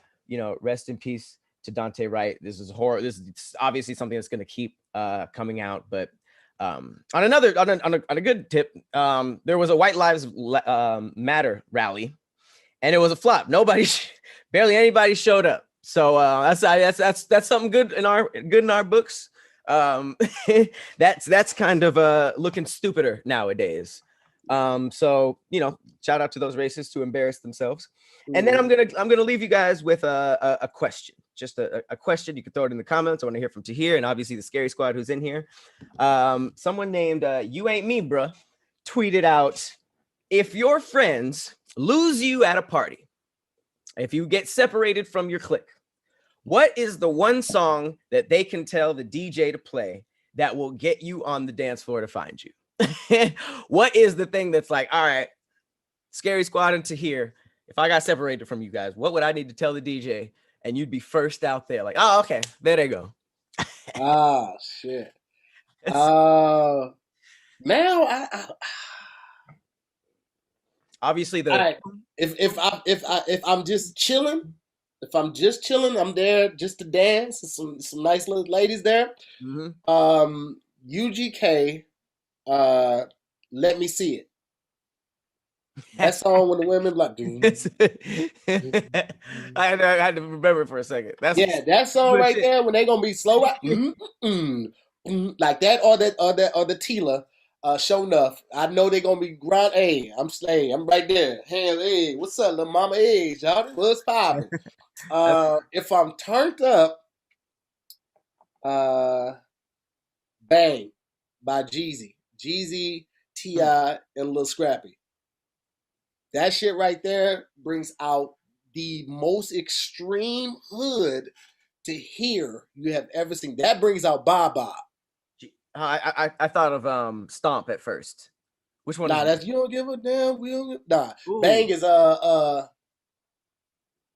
rest in peace to Daunte Wright. This is horror. This is obviously something that's going to keep coming out. But on a good tip, there was a White Lives Matter rally, and it was a flop. Barely anybody showed up. So that's something good in our books. That's kind of looking stupider nowadays. So shout out to those racists who embarrass themselves. And then I'm gonna leave you guys with a question. Just a question. You can throw it in the comments. I want to hear from Tahir and obviously the Scary Squad who's in here. Someone named You Ain't Me Bruh tweeted out, if your friends lose you at a party, if you get separated from your clique, what is the one song that they can tell the DJ to play that will get you on the dance floor to find you? What is the thing that's like, all right, Scary Squad and Tahir, if I got separated from you guys, what would I need to tell the DJ? And you'd be first out there, like, oh, okay, there they go. Shit. Now obviously if I'm just chilling. If I'm just chilling, I'm there just to dance. Some nice little ladies there. Mm-hmm. UGK, Let Me See It. That song when the women like, I had to remember it for a second. That song right there when they gonna be slow out, like that or the Tila. Show enough. I know they're gonna be grind. Hey, I'm slaying. I'm right there. Hands. Hey, what's up, little mama? Hey, y'all. What's poppin'? If I'm turned up, Bang by Jeezy, T.I., and Lil Scrappy. That shit right there brings out the most extreme hood to hear you have ever seen. That brings out Baba. I thought of Stomp at first. Which one? Nah, that's You Don't Give a Damn. Ooh. Bang is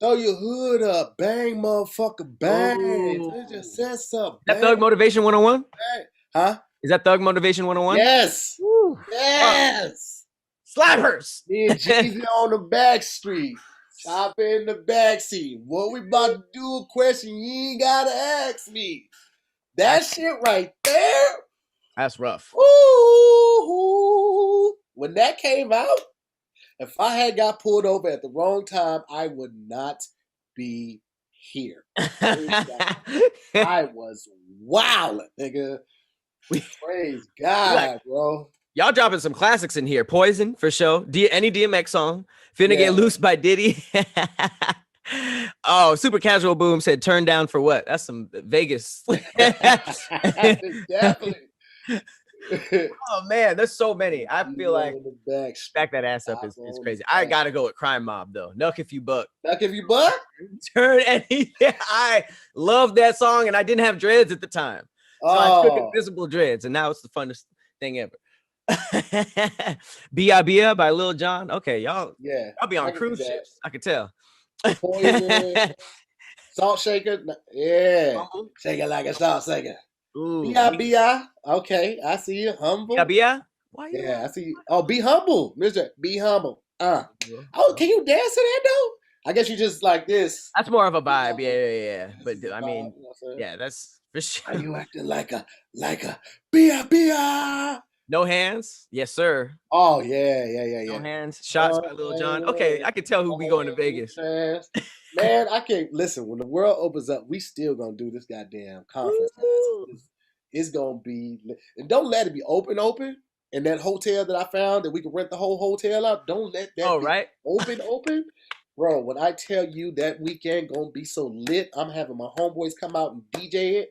throw your hood up, bang, motherfucker, bang. It just says something. That Thug Motivation 101? Huh? Is that Thug Motivation 101? Yes. Woo. Yes. Slappers. Me and Jeezy on the back street. Chop in the backseat. What we about to do? A question you ain't gotta ask me. That shit right there. That's rough. Ooh. When that came out, if I had got pulled over at the wrong time, I would not be here. I was wildin', nigga. Praise God, bro. Y'all dropping some classics in here. Poison, for sure. Any DMX song. Finna Get Loose by Diddy. Oh, Super Casual Boom said turn down for what? That's some Vegas. Definitely. Oh man, there's so many. I feel like back that ass up is crazy. I gotta go with Crime Mob though. Nuck If You Buck. Nuck If You Buck? Turn any. I love that song, and I didn't have dreads at the time. So I took invisible dreads, and now it's the funnest thing ever. B.I.B.A. by Lil Jon. Okay, y'all. Yeah. I'll be on cruise ships. I could tell. Poison. Salt Shaker. Yeah. Shake it like a salt shaker. B.I.B.I. Okay, I see you. Humble. B.I.B.I. I see you. Oh, Be Humble, Mr. Be Humble. Oh, can you dance to that though? I guess you just like this. That's more of a vibe. Yeah. But I mean, yeah, that's For sure. Are you acting like a bia? No hands? Yes, sir. Oh yeah. No hands. Shots by Lil Jon. Okay, I can tell who be going to Vegas. Man, I can't listen. When the world opens up, we still gonna do this goddamn conference, guys. It's gonna be, and don't let it be open. And that hotel that I found that we can rent the whole hotel out, don't let that be right. open. Bro, when I tell you that weekend gonna be so lit, I'm having my homeboys come out and DJ it.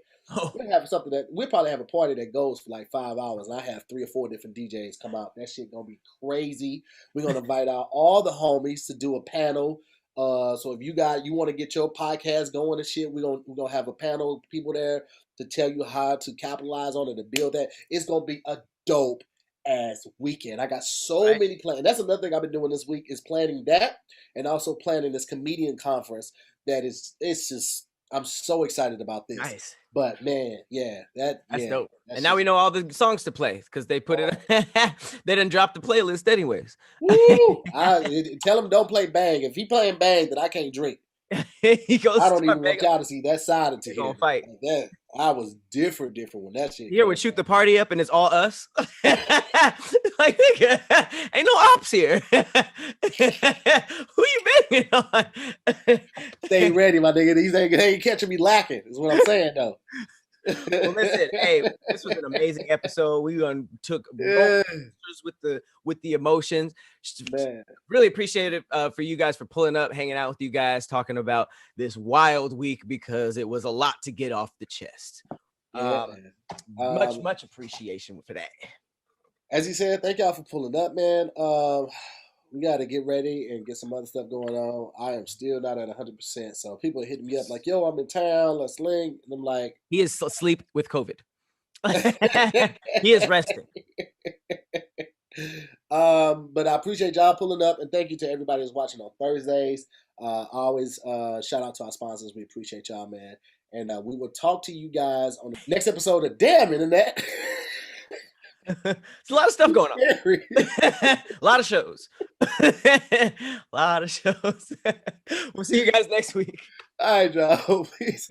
We'll have something that we'll probably have a party that goes for like 5 hours, and I have 3 or 4 different DJs come out. That shit gonna be crazy. We're gonna invite out all the homies to do a panel. So if you want to get your podcast going and shit, we're gonna have a panel of people there to tell you how to capitalize on it, to build that. It's gonna be a dope ass weekend. I got so many plans. That's another thing I've been doing this week is planning that, and also planning this comedian conference. It's just, I'm so excited about this. Nice. But man, that's dope. And now we know all the songs to play because they put it. They didn't drop the playlist anyways. Woo! Tell him don't play Bang. If he playing Bang, then I can't drink. He goes. I don't even want y'all to see that side of him. Gonna fight. Like that. I was different when that shit. Here would shoot the party up and it's all us. Like, nigga, ain't no ops here. Who you banging on? Stay ready, my nigga. These ain't catching me lacking. Is what I'm saying though. Well, listen, hey, this was an amazing episode. We took with the emotions. Man. Really appreciate it for you guys for pulling up, hanging out with you guys, talking about this wild week because it was a lot to get off the chest. Much appreciation for that. As he said, thank y'all for pulling up, man. We got to get ready and get some other stuff going on. I am still not at 100%. So people are hitting me up like, yo, I'm in town. Let's link. And I'm like, he is asleep with COVID. He is resting. But I appreciate y'all pulling up. And thank you to everybody who's watching on Thursdays. Always shout out to our sponsors. We appreciate y'all, man. And we will talk to you guys on the next episode of Damn Internet. It's a lot of stuff going on. A lot of shows. We'll see you guys next week. All right, y'all. Peace.